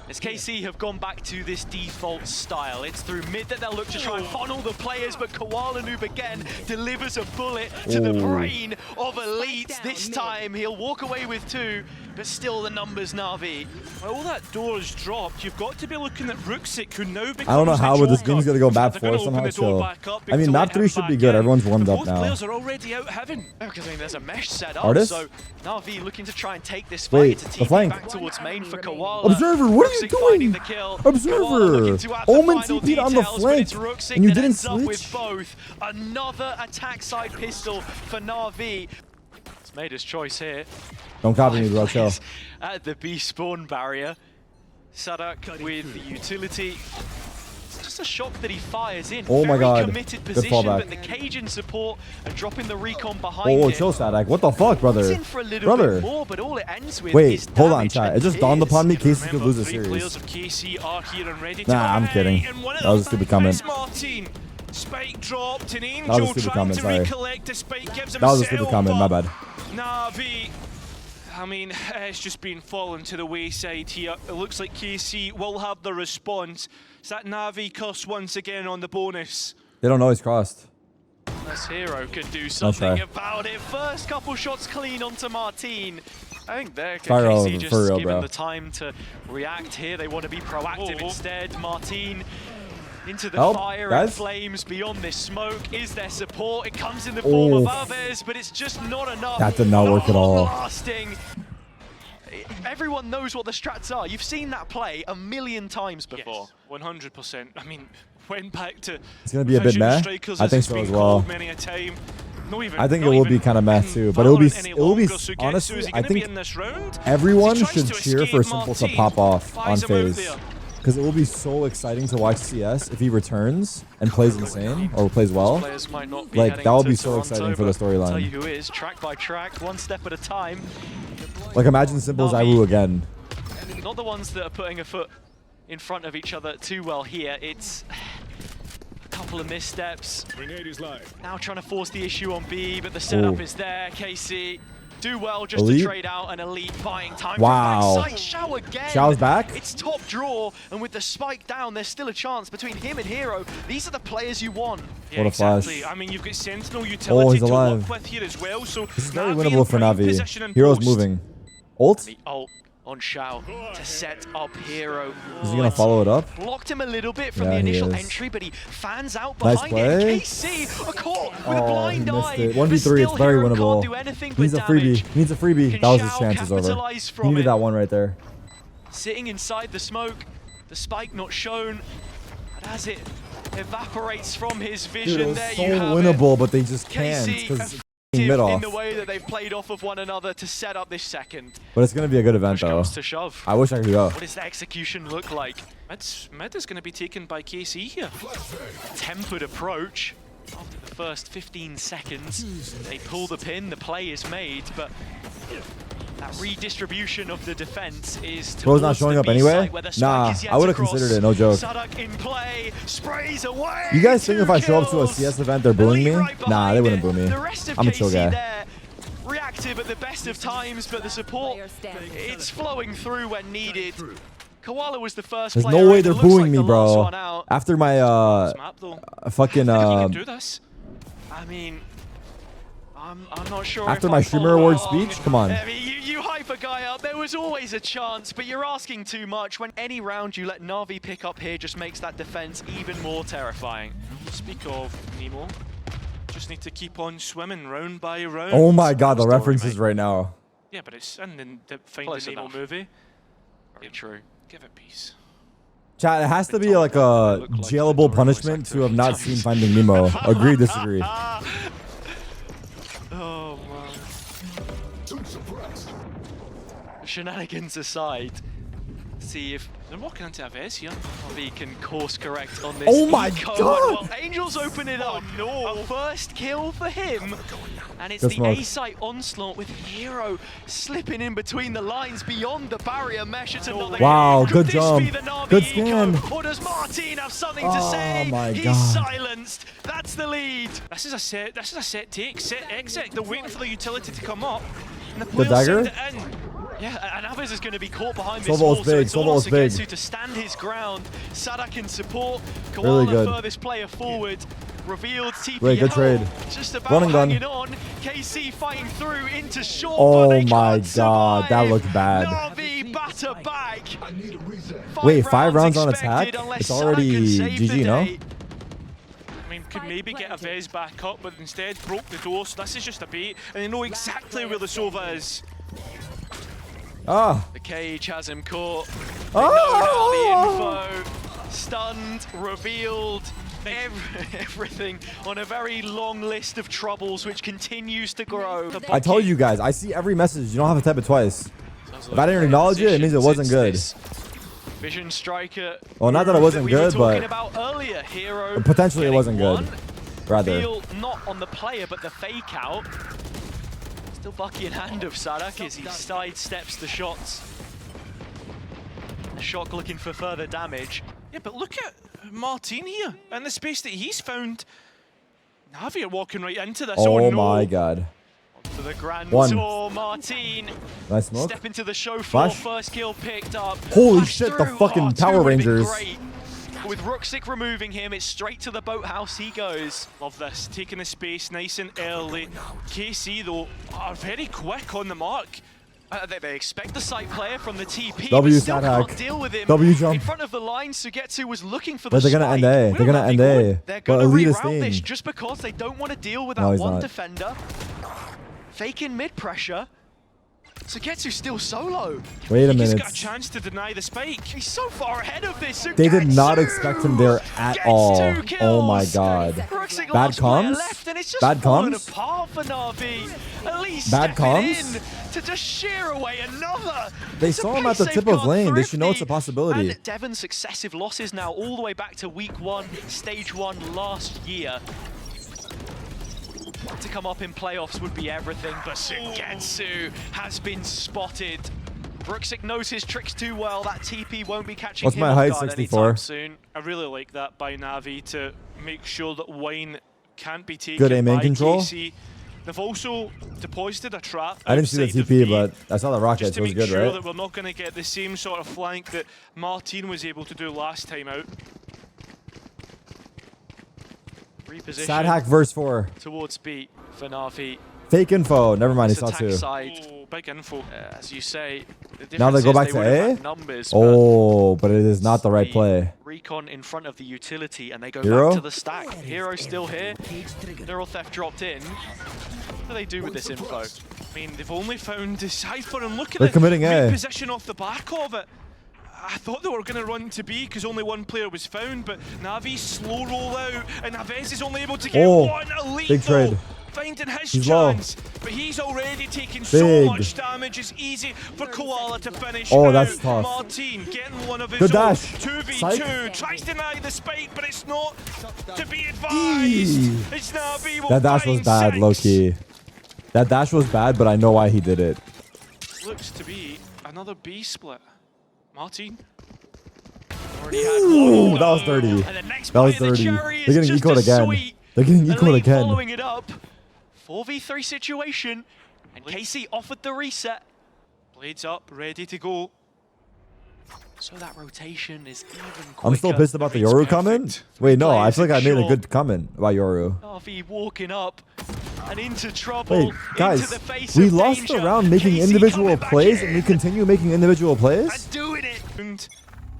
As KC have gone back to this default style. It's through mid that they'll look to try and funnel the players, but Koala Noob again delivers a bullet to the brain of Elite. This time he'll walk away with 2, but still the numbers NAVI. Well, all that door is dropped. You've got to be looking at Ruxic, who now becomes I don't know how, but this game's gonna go They're map gonna 4 open somehow. the door Chill. back up I mean, to map let 3 him should be back good. in. Everyone's warmed up Both now. players are already out heaven. Because I mean, there's a mesh set up, Artist? so NAVI looking to try and take this fight. Wait, It's a the TP flank. back towards main for Koala. Observer, what are you Ruxic finding doing? the kill. Observer! Koala looking to add the Omen final TP'd on the details, but flank, it's Ruxic and you that didn't ends up with switch? both. Another attack side pistol for NAVI. It's made his choice here. Don't copy me, bro. Chill. Players at the B spawn barrier. Sadak with the utility. It's just a shock that he fires in. Oh my Very God. committed Good position, fallback. but the Cajun support and dropping the recon behind Oh, him. chill, Sadak. What the fuck, brother? He's in for a little Brother. bit more, but all it ends with Wait, is hold on, damage, chat. and It just dawned tears. upon me KC could Remember, lose the 3 series. players of KC are here and ready to Nah, I'm kidding. And one of That was a them stupid comment. is Martin. Spike dropped, an was a Angel stupid trying comment, to sorry. recollect the spike, gives That was a himself stupid comment, my up. bad. NAVI, I mean, it's just been fallen to the wayside here. It looks like KC will have the response. It's that NAVI curse once again on the bonus. They don't know he's crossed. This hero can do something try. about it. First couple shots clean onto Martin. I think there Fire KC over, just for real, given bro. the time to react here. They want to be proactive instead. Martin into the Help, fire guys. and flames beyond this smoke. Is there support? It comes in the form of Oh. Alves, but it's just not enough. That did not work at all. Lasting. Everyone knows what the strats are. You've seen that play a million times before. Yes, 100%. I mean, went back to It's gonna be a bit vision meh. strikers I as think it's so been as well. called many a time. I think it will be kind of meh too, but it will be honestly. I think everyone should cheer for Simple to pop off on phase, because it will be so exciting to watch CS if he returns and plays insane or plays well. Players might not be Like, heading that would to be so Toronto, exciting for the but I'll tell you storyline. who is, track by track, one step at a time. Like, imagine Simple's NAVI. IWU again. Not the ones that are putting a foot in front of each other too well here. It's a couple of missteps. Now trying to force the issue on B, but the setup Ooh. is there. KC do well just Elite? to trade out an Elite, buying time. Wow. For backside. Shao again. Shao's back? It's top draw, and with the spike down, there's still a chance between him and Hero. These are the players you want. Yeah, What a flash. exactly. I mean, you've got Sentinel utility he's to alive. work with here as well. So This is very NAVI winnable in for prime position Navi. in Hero's post. moving. Ult? The ult on Shao to set up Hero. Is he gonna follow it up? Blocked him a little bit from Yeah, the he initial is. entry, but he fans out Nice behind it. play. KC, a caught with a Oh, he blind missed eye. it. but 1v3, it's still very Hero winnable. Can't do anything He but needs a freebie. damage. He needs a freebie. Can That was his Shao chances over. capitalise He from needed it? that one right there. Sitting inside the smoke, the spike not shown. But as it evaporates from his vision, Dude, it was there so you have winnable, but they just can't KC because in mid off. the way that they've played off of one another to set up this second. But it's gonna be a good event Push though. comes to shove. I wish I could go. What does the execution look like? Mid is going to be taken by KC here. Tempered approach. After the first 15 seconds, they pull the pin, the play is made, but that redistribution of the defense is Bro's not towards showing the up B anyway? site where the spike Nah, is yet I would've to cross. considered it, no joke. Sadak in play, sprays away. You guys think if I show up to a kills. CS event, they're booing me? Elite right Nah, they behind wouldn't it. boo me. The rest of I'm a KC chill guy. there, reactive at the best of times, but the support, it's flowing through when needed. Koala was the first There's player no way in. they're It looks booing like me, the last bro. one out. After my Map though. fucking I think you can do this. I mean, I'm not sure. after if my I'm streamer following award along. speech, come on. I mean, you hype a guy up. There was always a chance, but you're asking too much. When any round you let Navi pick up here, just makes that defense even more terrifying. Speak of Nemo, just need to keep on swimming round by round. Oh my god, the Story, references mate. right now. Yeah, but it's in the Finding Close Nemo enough. movie. Very true. Give it peace. Chat, it has to be like a Look like jailable the punishment voice to have actor not every seen time. Finding Nemo. Agree, disagree. Oh man. shenanigans aside, see if they're walking into a Vez here. he can course correct on this. Oh my eco. God! Well, Angel's open it up. no. A first kill for him. And it's Good the smoke. A-site onslaught with Hero slipping in between the lines beyond the barrier mesh. It's another Wow, Could good this jump. be the Navi Good eco? scan. Or does Martin have something to Oh say? my He's God. silenced. That's the lead. This is a set take, set exit. They're waiting for the utility to come up. And the The players dagger? send it in. Yeah, and Aves is going to be caught behind this Sovol's wall, so big, it's all on Sovol's big. Sugetsu to stand his ground. Sadak in support. Really Koala good. furthest player forward. Revealed TPL. Wait, good trade. Just about Run and gun. hanging on. KC fighting through into short. Oh but they my can't God, that survive. looked bad. Navi batter back. Wait, 5 rounds on expected attack? unless It's Sadak already can save the GG, no? day. I mean, could maybe get a Vez back up, but instead broke the door. So this is just a bait, and they know exactly where the Sova is. Ah! The cage has him caught. They Oh! know now the info. Stunned, revealed, everything on a very long list of troubles which continues to grow. I told you guys, I see every message. You don't have to type it twice. If I didn't acknowledge it, it means it wasn't good. Vision Striker. Well, not that it wasn't we were good, talking but about earlier. Hero potentially it getting wasn't good. one. Rather. Feel not on the player, but the fake out. Still Bucky in hand of Sadak as he sidesteps the shots. Shock looking for further damage. Yeah, but look at Martin here, and the space that he's found. Navi are walking right into this. Oh no. my God. To the grand One. tour, Martin. Nice smoke. Step into the show floor, Flash. first kill picked up. Holy Flash shit, the through. fucking two Power would've been Rangers. great. With Ruxic removing him, it's straight to the boathouse he goes. Love this, taking the space nice and early. KC though are very quick on the mark. They expect the site player from the TP, W but still side can't hack. deal with him. W jump. In front of the line, Sugetsu was looking for the But they're gonna end A. spike. They're gonna end A. They're But gonna Elite is reroute this staying. just because they don't want to deal with No, that he's one not. defender. Faking mid pressure. Sugetsu's still solo. Wait a He's minute. got a chance to deny the spike. He's so far ahead of this. They did not Sugetsu expect him there at gets all. 2 kills. Oh my God. Ruxic Bad last player comms? left, and it's just Bad fallen comms? apart for Navi. At least Bad stepping comms? in to just shear away another. They It's a saw him at pace the tip of safeguard lane. They should know it's a thrifty. possibility. And Devon's successive losses now all the way back to week 1, stage 1 last year. To come up in playoffs would be everything, but Sugetsu has been spotted. Ruxic knows his tricks too well. That TP won't be catching What's him my off height, guard 64? anytime soon. I really like that by Navi to make sure that Wine can't be taken Good aim in by control. KC. They've also deposited a trap. I didn't see the outside of TP, B, but I saw the rockets. just It to was make good, sure right? that we're not going to get the same sort of flank that Martin was able to do last time out. Reposition Sad hack verse 4. towards B for Navi. Fake info. Never mind, he This saw attack 2. side, Oh, big info. as you say, the Now they difference go is back to would've A? had numbers, but Oh, but it is not the right play. Recon in front of the utility, and they go Hero? back to the stack. Hero still here. Neural Theft dropped in. What do they do with this info? I mean, they've only found Decisive, and look at They're the committing A. reposition off the back of it. I thought they were going to run to B because only one player was found, but Navi's slow roll out, and Naves is only able to get Oh, one elite big though, trade. finding his He's low. chance. But he's already taken so Big. much damage, it's easy for Koala to finish. Oh, now. that's tough. Martin getting one of his Good own. dash. 2v2, Psych. tries to deny the spike, but it's not to be advised. Eee. It's Navi will That dash was find bad, 6. low-key. That dash was bad, but I know why he did it. Looks to be another B split. Martin. Already Ooh, had that was dirty. And the next That was bite of the dirty. cherry They're is getting just ecoed as again. sweet. They're getting ecoed Elite again. following it up. 4v3 situation. And KC offered the reset. Blades up, ready to go. So that rotation is even quicker. I'm still pissed about the It's Yoru perfect. comment. Wait, no, I Players feel like I made a ensure- good comment about Yoru. RV walking up and into trouble. Wait, guys, into the face we of lost danger. a round making KC individual coming back plays, in and we continue making individual plays? and doing it. And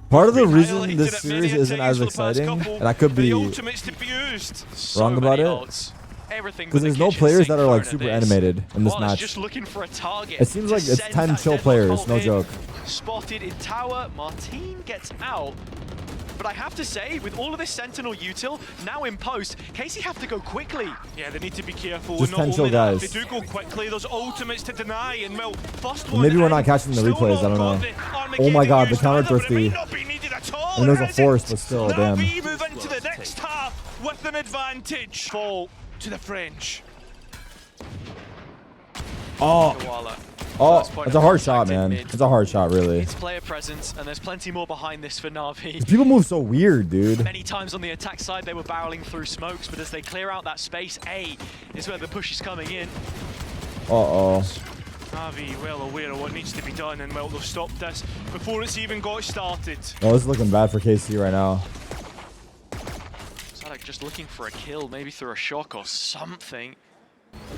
Part of the been reason highlighted this it series many isn't times as for the past exciting, couple, and I could for the be ultimates to be used. So wrong about many it, ults. Everything because but the there's no kitchen players sink that are like thrown at super this. animated in this Wallace match. just looking for a target. It seems to like it's send 10 that chill deadly players, bolt no in. joke. Spotted in tower. Martin gets out. But I have to say, with all of this Sentinel util now in post, KC have to go quickly. Yeah, they need to be careful. Just And not 10 only chill, that, guys. if they do go quickly, there's ultimates to deny. And well, first one Maybe we're in, not catching the still replays, I don't not know. got Oh my god, the used counter either, but it thrifty. may not be needed at all, And there's a is it? force, but still, damn. NAVI move into the next half with an advantage. Fall to the French. Oh, Koala. oh, First point it's a of hard contact shot, in man. mid. It's a hard shot, really. It's player presence, and there's plenty more behind this for NAVI. People move so weird, dude. Many times on the attack side, they were barreling through smokes, but as they clear out that space, A is where the push is coming in. Uh-oh. NAVI well aware of what needs to be done, and well, they've stopped this before it's even got started. Oh, this is looking bad for KC right now. Tarik just looking for a kill, maybe through a shock or something.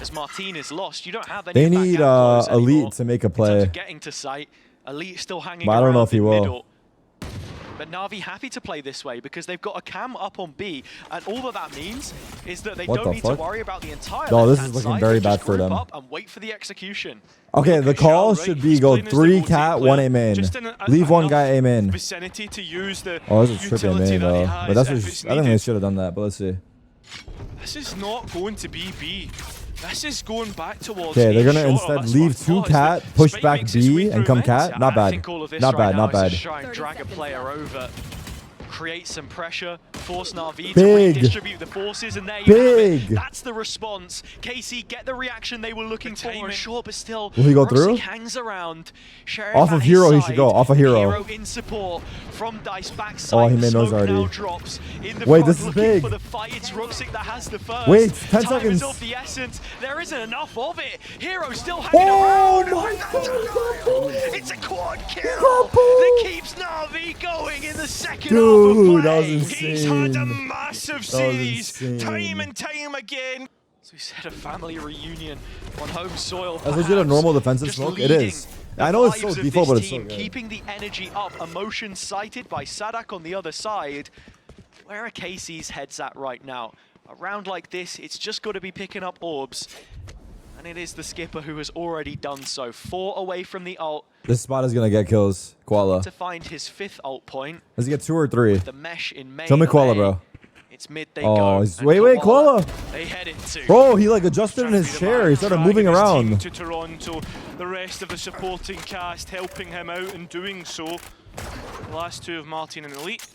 As Martin is lost, you don't have any They of that need gap close Elite anymore. to make a In terms play. of getting to site, Elite still hanging But I don't know around if he in will. middle. But NAVI happy to play this way because they've got a cam up on B, and all that means is that they What don't the need fuck? to worry about the entire No, this left-hand is looking side. very They just bad for group them. up and wait for the execution. Okay, the call should be go 3 cat, 1 A main. Leave one guy A main. Vicinity to use the Oh, this is tripping utility main that he though. has But that's if what it's I think they needed. should have done that. But let's see. This is not going to be B. This is going back towards Okay, they're A gonna shot. instead That's leave what I 2 thought, is cat, that push Spike back makes his way B, and through come mid. cat. Not I bad. think all of this Not right bad. now Not is bad. just try and drag a player over, create some pressure, force NAVI to Big. redistribute the forces, and there you have Big. it. That's the response. KC get the reaction they were looking for. timing. Short, but still, Will he go Rosic through? hangs around. Sheriff Off at of his hero, he side. should go. Off of hero. Hero in support from Dice backside. Oh, he The made noise smoke now already. drops in the Wait, front, this is looking big. for the fight. It's Rosic that has the first. Wait, 10 Time seconds. is of the essence. There isn't enough of it. Hero still hanging Oh around. my god! It's a quad kill Couple. that keeps NAVI going in the second Dude, half that of was play. insane. He's had a massive series, insane. time and time again. So we said a family reunion on home soil. That's legit a normal defensive Just smoke? It leading is. the I know it's so vibes of default, this but it's so team, good. keeping the energy up, emotion cited by Sadak on the other side. Where are KC's heads at right now? A round like this, it's just got to be picking up orbs. And it is the skipper who has already done so. 4 away from the ult This spot is gonna get kills. Koala. to find his 5th ult point. Does he get 2 or 3? The mesh in main. Show me Koala, away. bro. It's mid they Oh, go. he's- and wait, Koala. They head into. Bro, he like adjusted in Trying to his be the chair. man He started dragging moving his team around. to Toronto. The rest of the supporting cast helping him out and doing so. The last 2 of Martin and Elite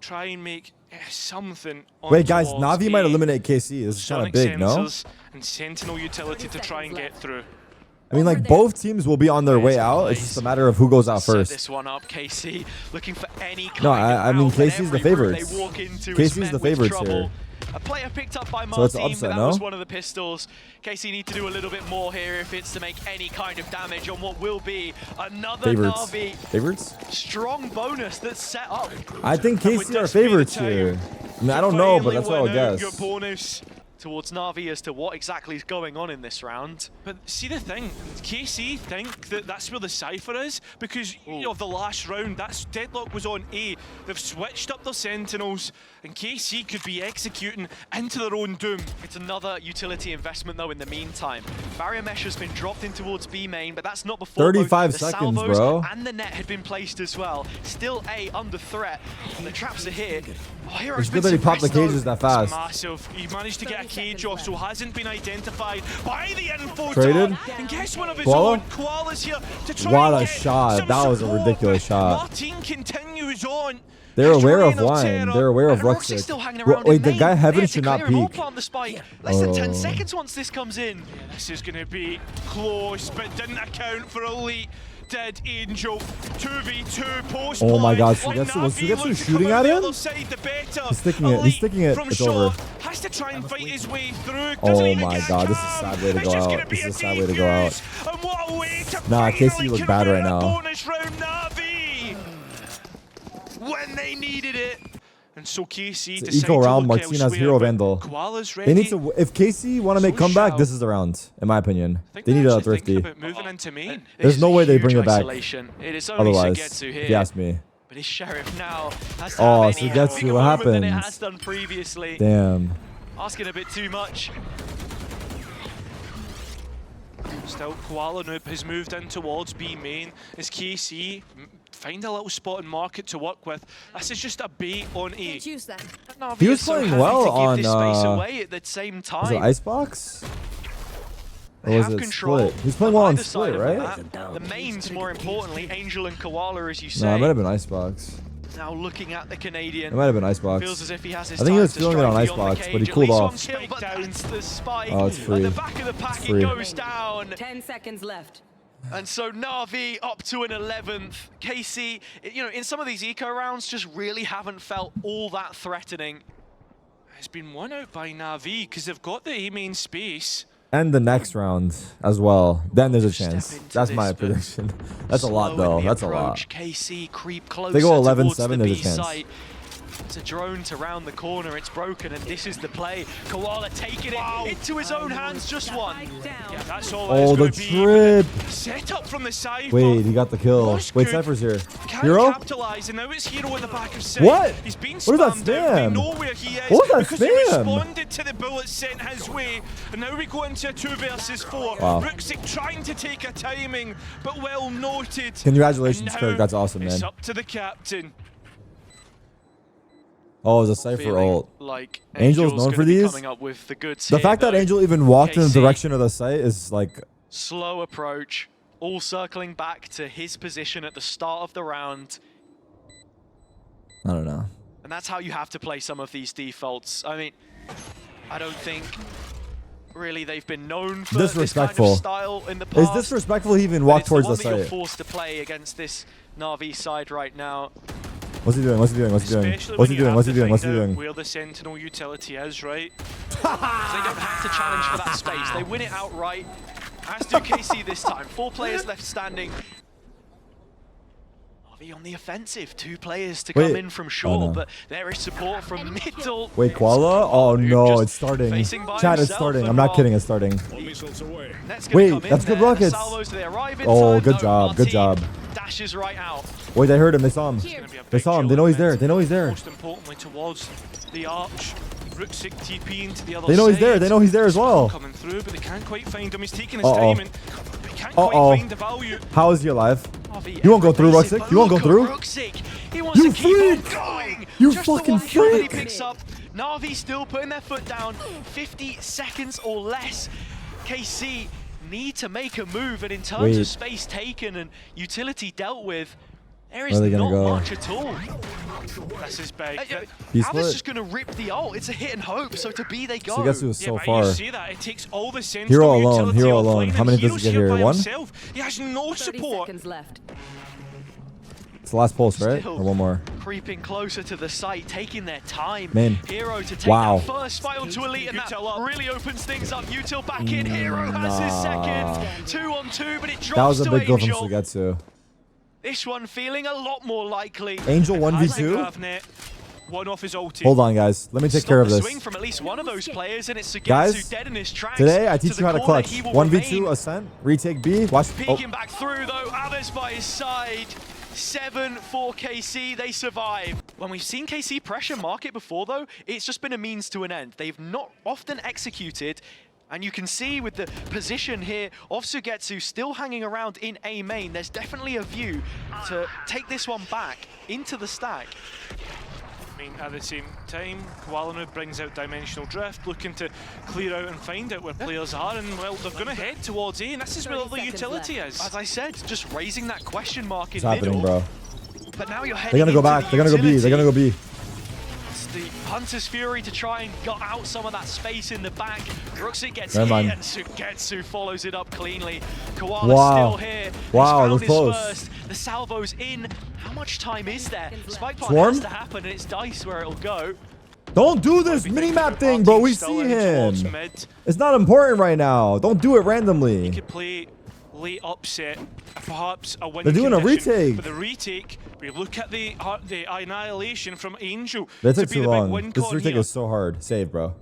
try and make something on Wait, guys, towards Navi might A. eliminate KC. This is kind Sonic of big, no? sensors and Sentinel utility to try and get through. I mean, like, both teams will be on their way out. It's just a matter of who goes out Set first. this one up, KC looking for any kind No, of I mean, outlet. KC's the Every route favorites. They walk into is KC's met the with favorites trouble. here. A player picked up by So it's Martin, an upset, but that no? was one of the pistols. KC need to do a little bit more here if it's to make any kind of damage on what will be another Favorites. NAVI Favorites? strong bonus that's set up. I think And would KC are this be the favorites time here. I mean, I don't know, but Finally that's what I would win out guess. Your bonus. Towards NAVI as to what exactly is going on in this round. But see the thing, KC think that that's where the Cypher is because of the last round, that's deadlock was on A. They've switched up their Sentinels and KC could be executing into their own doom. It's another utility investment though in the meantime. Barrier mesh has been dropped in towards B main, but that's not before 35 both the seconds, salvos bro. and the net had been placed as well. Still A under threat, and the traps are here. Oh, Hero's It's been good that he popped the suppressed, cages though. that fast. Massive. He managed to get a cage off, so hasn't been identified by the info Traded? dog. And guess one of his Koala? own, Koala's here to try What and a get shot. some That was a support, ridiculous but shot. Martin continues on. They're His aware of reign wine. terror. They're aware of And Roxy's still Ruxic. hanging around Wait, in the main. guy Heaven There to should not clear and all peek. plant the spike. Less than 10 Oh. seconds once this comes in. This is going to be close, but didn't account for Elite. Dead Angel, 2v2 post. Oh my God, One Sugetsu- was Navi Sugetsu looks to shooting come out at the him? other side, the better. He's sticking it, he's Elite sticking it, from it's short, over. Has to try and fight his way through. Oh Doesn't even my get a God, this is a cam. sad way to It's go just out. gonna be This is a a sad way to go out. defuse. And what a way to Nah, KC finally look bad right convert a now. bonus round, Navi. When they needed it. And so KC It's an decide equal to round. look Martinez elsewhere, Hero but Vandal. Koala's ready. They need to. If KC want to make So comeback, shallow. this is the round, in my opinion. I think They need they're a actually thinking thrifty. about moving into main. There's This no is way a they bring huge it back. isolation. It is only Otherwise, Sugetsu if here. you ask me. But his Sheriff now has to Oh, have any Sugetsu, bigger what moment than it happens? has done previously. Damn. Asking a bit too much. Still, Koala Noob has moved in towards B main as KC find a little spot and market to work with. This is just a bait on A. Can't use them. NAVI He was is so playing happy well to give on, this space away at the same time. Was it Icebox? Or They was have it control. Split? He's playing well on either side Split, of right? that. The mains, more importantly, Angel and Koala, as you say. No, it might have been Icebox. Now looking at the Canadian. It might have been Icebox. Feels as if he has his I think he was time to feeling it on strike beyond the Icebox, but he cage. cooled At least off. one kill, but that's the spike. Oh, it's free. At the back of the pack, Free. it goes down. 10 seconds left. And so NAVI up to an 11th. KC, you know, in some of these eco rounds, just really haven't felt all that threatening. It's been won out by NAVI because they've got the A main space. And the next round as well. Then there's a Step chance. into That's this, my but prediction. That's a lot, slow in though. the That's a lot. approach. KC creep closer They go 11-7, towards the there's a B chance. site. It's a drone to round the corner. It's broken, and this is the play. Koala taking it into his own hands. Just one. Yeah, that's all Oh, the it's going trip. to be. Set up from the side. Wait, he got the kill. Was Wait, good. Cypher's here. Can't Hero? capitalize, and now it's Hero in the back of set. What? He's been What is that spammed out. They spam? know where he is. What was that because he spam? responded to the bullets sent his way. And now we go into a 2 versus 4. Wow. Ruxic trying to take a timing, but well noted. Congratulations, And Kirk. now That's awesome, It's man. up to the captain. Oh, it was a Cypher Feeling ult. like Angel's known gonna for be these? coming up with the goods The here, fact that though. Angel even walked in the KC, direction of the site is like... slow approach, all circling back to his position at the start of the round. I don't know. And that's how you have to play some of these defaults. I mean, I don't think really they've been known for this kind Disrespectful. of style in the Is past. disrespectful he even but walked it's towards the the one that you're site? forced to play against this NAVI side right now. What's he doing? What's he doing? What's he doing? Especially What's when he you doing? have What's he to doing? What's he find out doing? where the Sentinel utility is, right? They don't have to challenge for that space. They win it outright. As do KC this time. 4 players left standing. NAVI on the offensive. 2 players to come in from shore, but there is support from middle. Wait, Koala? Oh no, it's starting. Chat, it's starting. I'm not kidding, it's starting. Wait, that's good rockets. Oh, good job, good job. Dashes right out. Wait, they heard him. They saw him. They saw him. They know he's there. They know he's there. Most importantly, towards the arch. Ruxic TP into the other They know he's there. side. They know he's there as well. Coming through, but they can't quite find him. He's taking his Uh-oh. time and they can't quite find the value. How is he alive? You won't go through, Ruxic. You won't go through. He wants You to keep on freak! going. You Just the fucking one kill that he freak! picks up. NAVI still putting their foot down. 50 seconds or less. KC need to make a move, and in terms of space taken and utility dealt with, there is Where are they not gonna go? much at all. This is big. He's Alva's split. just going to rip the ult. It's a hit and hope, so to B they go. So guess who was Yeah, so but far? you see that it takes all the Sentinel Hero alone, utility Hero offline, alone. How and many does Hero's he get here? by 1? himself. He has no 30 support. seconds left. It's the last pulse, right? Still Or one more? creeping closer to the site, taking their time. Man. Hero to take Wow. that first fight onto Elite, and that Util up. really opens things up. Util back in. Hero has his second. 2-on-2, but it drops That was a to big goal from Angel. Sugetsu. This one feeling a lot more likely. Angel Isaac 1v2? Avnet, one off his ulti. Hold on, guys. Let me take care of Stop this. the swing from at least one of those players, and it's Sugetsu Guys, dead in his tracks. Today, I to teach the you how to corner clutch. he will 1v2 remain. ascent, retake B. Watch. Oh, Peeking back through though, Aves by his side. 7 for KC, they survive. When we've seen KC pressure market before though, it's just been a means to an end. They've not often executed, and you can see with the position here of Sugetsu still hanging around in A main, there's definitely a view to take this one back into the stack. I mean, at the same time, Koala brings out Dimensional Drift, looking to clear out and find out where players are, and well, they're going to head towards A, and this is where 30 the seconds utility left. is. As I said, just raising that question mark in it's happening, middle. bro. But now you're heading They're gonna go into back. the They're gonna go B. They're gonna go utility. B. It's the Hunter's Fury to try and gut out some of that space in the back. Ruxic gets Never hit mind. and Sugetsu follows it up cleanly. Koala's Wow. still here. This Wow, round that's is close. first. The salvo's in. How much time is there? Spike plant Swarm? has to happen, and it's dice where it'll go. Don't do this minimap thing, bro. We see Towards him. mid. It's not important right now. Don't do it randomly. Could play late upset, perhaps a win. They're doing a condition. retake. For the retake, we look at the annihilation from Angel. That to took be too the big long. win This con retake here. is so hard. Save, bro.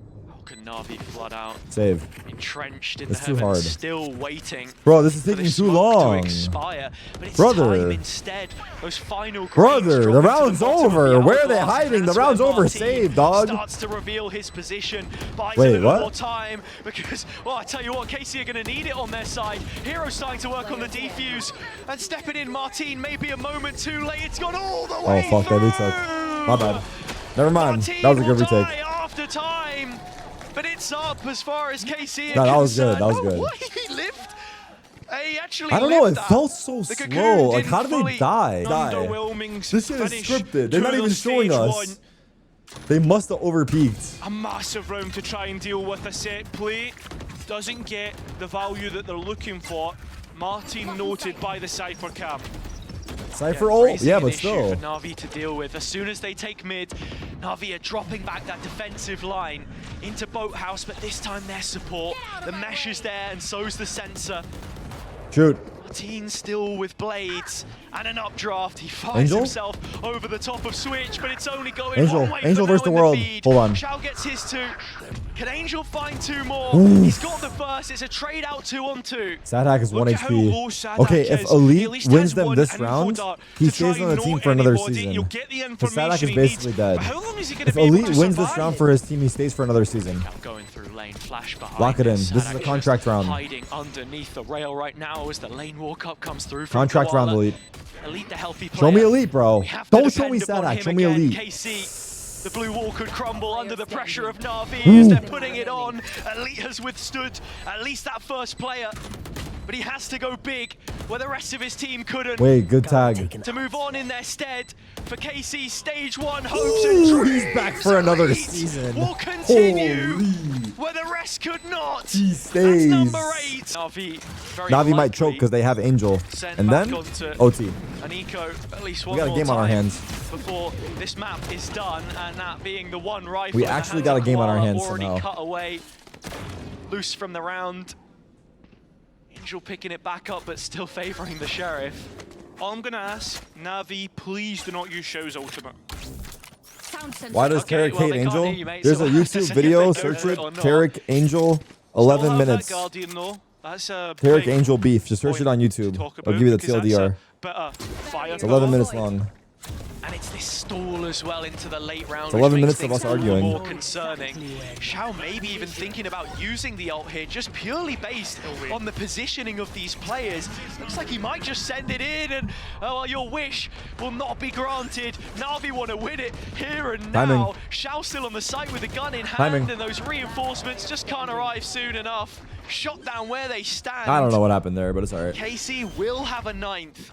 Can Navi flood out? Save. Entrenched in It's the too heavens, hard. still waiting. Bro, this is for taking this too smoke long. To expire. But it's Brother. time instead. Those final Brother, grains the drop into round's bottom of over. the Where are they hourglass, hiding? and The that's where round's over. Martin Save, dog. starts to reveal his position. Buys a Wait, little what? more time because, well, I tell you what, KC are going to need it on their side. Hero's starting to work on the defuse and stepping in. Martin maybe a moment too late. It's gone all the way Oh, fuck, through. that retook. My bad. Never mind. Martin That was a good will retake. die after time, but it's up as far as KC are No, that was good. concerned. That was Oh, good. what? He lived. He actually I don't know. It lived that. felt so The Cocoon slow. Like, didn't how did they fully- die? Underwhelming This shit is finish scripted. They're to not even the showing stage us. one. They must have overpeaked. A massive round to try and deal with a set play. Doesn't get the value that they're looking for. Martin noted by the Cypher cam. Cypher ult? raising Yeah, an but issue still. for Navi to deal with. As soon as they take mid, Navi are dropping back that defensive line into Boathouse, but this time their support. The mesh is there and so's the sensor. Shoot. Martin still with blades and an updraft. He finds Angel? himself over the top of Switch, but it's only going Angel. one way Angel for versus now the in world. feed. Hold on. Shao gets his two. Can Angel find two more? Oof. He's got the burst. It's a trade out 2-on-2. Sadhack is 1 Look at how HP. low Sadhack Okay, if is. He Elite at least wins has them one this info round, dart he to try stays on and the team note for another anybody. season. You'll get the Because Sadhack information is he basically needs. dead. But how long is he going to If be able Elite to wins this survive? round for his team, he stays for another season. Now going through lane, flash behind. Lock it in. this. This is a Sadhack contract just round. hiding underneath the rail right now as the lane walk up comes through from Contract round, Koala. Elite. Elite, the healthy player. Show me Elite, bro. We have to Don't show me depend upon Sadhack. him Show me again. Elite. KC, the blue wall could crumble under the pressure of Navi as they're putting it on. Elite has withstood at least that first player, but he has to go big where the rest of his team couldn't. Wait, good tag. To move on in their stead for KC Stage 1 hopes and Ooh, dreams. he's back for another Elite season. will continue Holy. where the rest could not. He That's stays. number 8. Navi, very Navi might choke likely because they have Angel. send And back then, onto OT. an eco at least one We got a more game on our time hands. before this map is done, and that being the one rifle. We in the actually hands got a of game on our Koala, hands already somehow. cut away, loose from the round. Angel picking it back up, but still favoring the Sheriff. All I'm going to ask, Navi, please do not use Shao's ultimate. Sound sensor. Why does Okay, Tarik well, hate they can't Angel? hear you, mate, There's so a we'll have to YouTube see if video. they go Search for it. it or not. Tarik Angel, Still 11 have minutes. That Guardian, though. That's a Tarik big Angel beef. Just search it on point to YouTube. talk I'll give you the about, because that's TLDR. a bit of fire It's 11 to minutes long. And it's this stall as well into the late round. It's 11 which minutes makes of us things all the arguing. more concerning. Shao maybe even thinking about using the ult here, just purely based on the positioning of these players. Looks like he might just send it in, and oh, well, your wish will not be granted. Navi want to win it here and now. Timing. Shao still on the site with a gun in hand, Timing. and those reinforcements just can't arrive soon enough. Shot down where they stand. I don't know what happened there, but it's alright. KC will have a 9th.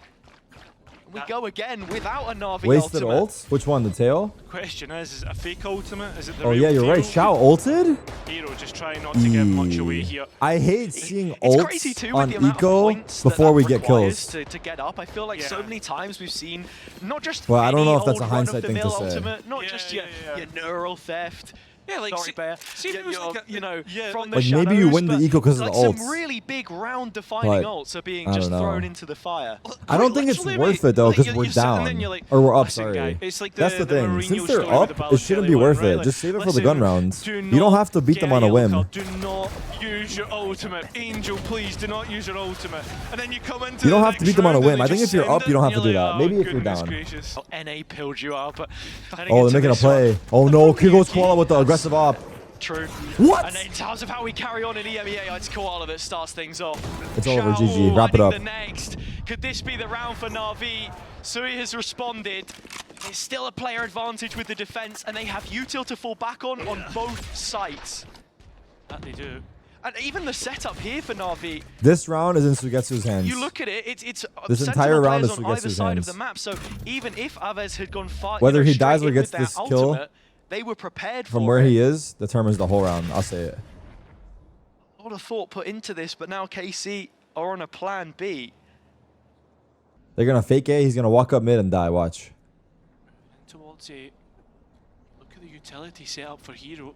We go again without a Navi Wasted ultimate. ult? Which one? The tail? Question is it a fake ultimate? Is it the Oh real yeah, you're right. deal? Shao ulted? Hero just trying not to give much away here. I hate seeing It's crazy too ults with on the amount of eco points that before we that get requires kills. to get up. I feel like so Yeah. many times we've seen not just Well, I don't any know if that's a old hindsight thing to run-of-the-mill say. ultimate, not Yeah, just yeah, your neural theft. Yeah, like Sorry, Bear. see if it was like a, you know, yeah, from the Like, shadows, maybe you win the but eco 'cause of like the some ults. really big round-defining But, ults are being I just don't know. thrown into the fire. I don't think it's Literally, worth mate, it though, like, because you- we're you sit and down. then you're like, Or we're up, listen, sorry. guy, it's like That's the thing. Mourinho Since they're story with up, the it shouldn't Balotelli be one, worth right? it. Like, Just save it for the listen, gun rounds. do You don't not have to beat get them on a yellow whim. card. Do not use your ultimate. Angel, please do not use your ultimate. And then you come into You don't the have to next beat them on a round whim. and I they think if just you're send up, you don't have it, to do and you're that. like, Maybe if you're goodness down. gracious. Oh, NA pilled you out, but heading Oh, into they're making a this one, play. Oh no, here goes Koala with the aggressive op. True. What? And in terms of how we carry on in EMEA, it's Koala that starts things off. It's over, Shao GG. Wrap it finding up. The next. Could this be the round for Navi? Sui has responded. There's still a player advantage with the defense, and they have util to fall back on both sides. That they do. And even the setup here for Navi, This round is in Sugetsu's hands. you look at it, it's This Sentinel entire round players is on either Sugetsu's side hands. of the map. So even if Aves had gone far, Whether he straight dies or in gets with their this kill ultimate, they were prepared From for where it. he is determines the whole round. I'll say it. A lot of thought put into this, but now KC are on a plan B. They're gonna fake A. He's gonna walk up mid and die. Watch. Towards a look at the utility set up for Hero.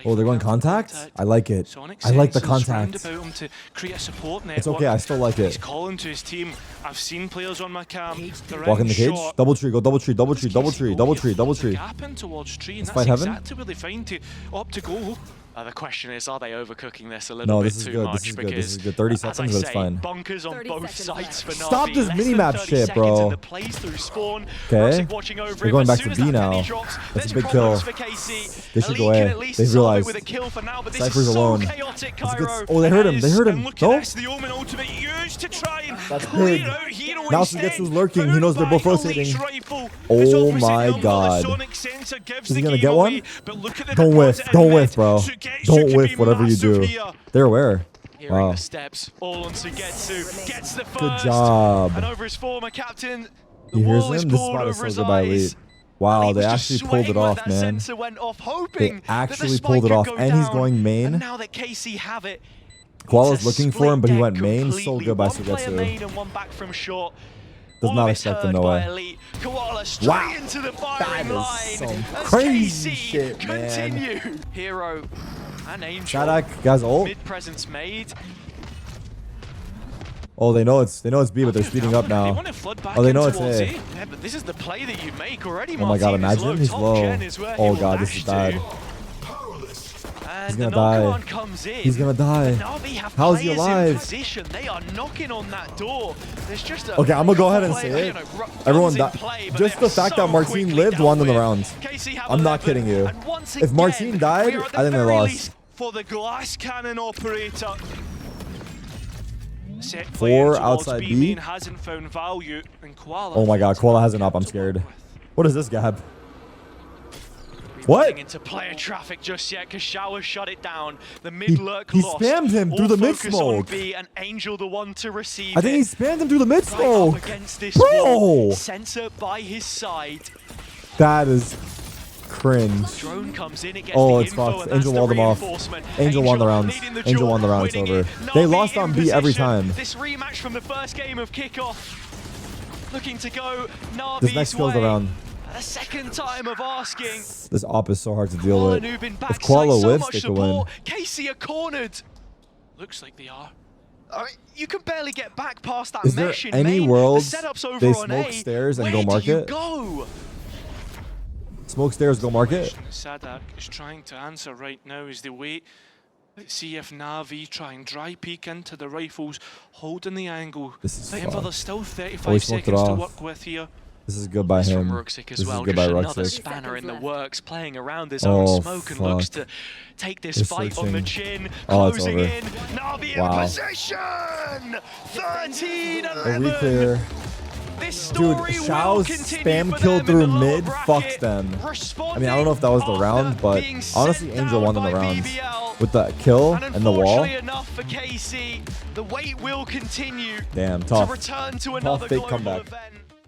Oh, they're going contact? I like it. I like the contact. It's okay, I still like He's it. calling to his team. I've seen players on my cam. Walk in the cage. Double tree, go double tree, double tree, double tree, double tree, double tree. Gap in towards tree, and Let's fight that's heaven. exactly where they find to opt to go. The question is, are they overcooking this a little bit too much? This is good. This is good. 30 seconds, but it's fine. Bunkers on both sides for Navi. Stop this Less minimap than 30 shit, bro. seconds in the plays through spawn. Okay. Watching over They're going him. back As to soon B as that now. penny drops, That's a there's big problems kill. for KC. They should Elite go can A. at least They've solve it realized. with a kill for now, but this Cypher's is so alone. chaotic, It's a good Cairo. oh, they heard him. They heard him. And look No. at this, the Omen ultimate used to try and That's clear big. out Hero Now instead. Sugetsu's lurking. He knows they're both Found by rotating. Elite's rifle. Oh It's opposite my him, but the God. sonic sensor gives Is he the gonna game get one? away. But look at the Don't whiff. deposit Don't in whiff, mid. bro. Sugetsu Don't could whiff be whatever you massive do. here. They're aware. Hearing Wow. the steps, all on Sugetsu, gets the first. Good job. And over his former captain, the He hears wall is him. This pulled spot is over so his good by eyes. Elite. Wow, Elite they was actually just pulled it sweating when off, that man. sensor went off, hoping They actually that the pulled it spike off, could go and he's down. going main. And now that KC have it, Koala's it's a looking for split him, but he deck went main. So completely. good by One player Sugetsu. main and one back from short. Does All not of it expect him, heard no by way. Elite. Koala straight Wow. into the That firing is line. some as crazy KC shit, man. continue. Hero and Angel. Shadak, guys, ult. Mid presence made. Oh, they know it's B, but they're speeding up They now. want to flood back Oh, they in know it's towards A. A. Yeah, but this is the play that you make already. Oh my God, Martinez imagine he's Top low. gen is where he Oh will God, this dash is bad. to. He's And gonna the die. knock-on comes in. He's gonna die. Navi have How's he players in alive? position. They are knocking on that door. There's just a Okay, I'm gonna go ahead and couple say player- it. you know, guns Everyone in died. play, but Just they the are fact so that Martine quickly lived dealt won in the with. round. KC have I'm not 11, kidding you. and once If Martine again, died, we are at the I think they very lost. least for the glass cannon operator. Set 4 player towards outside B B. main hasn't found value, and Koala. Oh my God, Koala has an up. I'm scared. What is this gap? Running What? into player traffic just yet because Shower shut it down. The mid lurk he lost. spammed him through All the mid focus on smoke. B and Angel the one to receive I think he it. spammed him through the mid Right smoke. up against this Bro. wall. Sensor by his side. That is cringe. Drone comes in, it gets Oh, the it's info, fucked. and Angel that's walled the him off. reinforcement. Angel won the rounds. leading the Angel won the duel, round. It's winning over. it. They Navi lost in on B every position. time. This rematch from the first game of kickoff. Looking to go Navi's This next kill's way. the round. A second time of asking. This op is so hard to deal Koala with. Noob in If backside, Koala so whiffs, much they could win. support. KC are cornered. Looks like they are. I mean, you can barely get back past that Is there mesh in any main. worlds The setup's over they on smoke A. stairs and Where go do market? you go? Smoke stairs, go market. Sadak is trying to answer right now as they wait. Let's see if Navi try and dry peek into the rifles, holding the angle. This is Remember, fucked. there's still 35 Oh, he smoked it seconds to off. work with here. This is good by It's him. from Ruxic as This well. is good Just by another Ruxic. spanner in the left. works, playing around his Oh, own smoke and looks to fuck. take this They're fight on the searching. chin. Oh, it's Closing over. in. Navi Wow. in position. 13-11. A reclear. This Dude, story will Shao's continue spam for kill them in through the lower mid bracket. fucks them. I mean, I don't know if that was the round, After but being honestly, sent Angel down won in the by rounds. BBL. With the kill And and the wall. unfortunately enough for KC, the wait will continue Damn, to tough. return to another fake global comeback. event.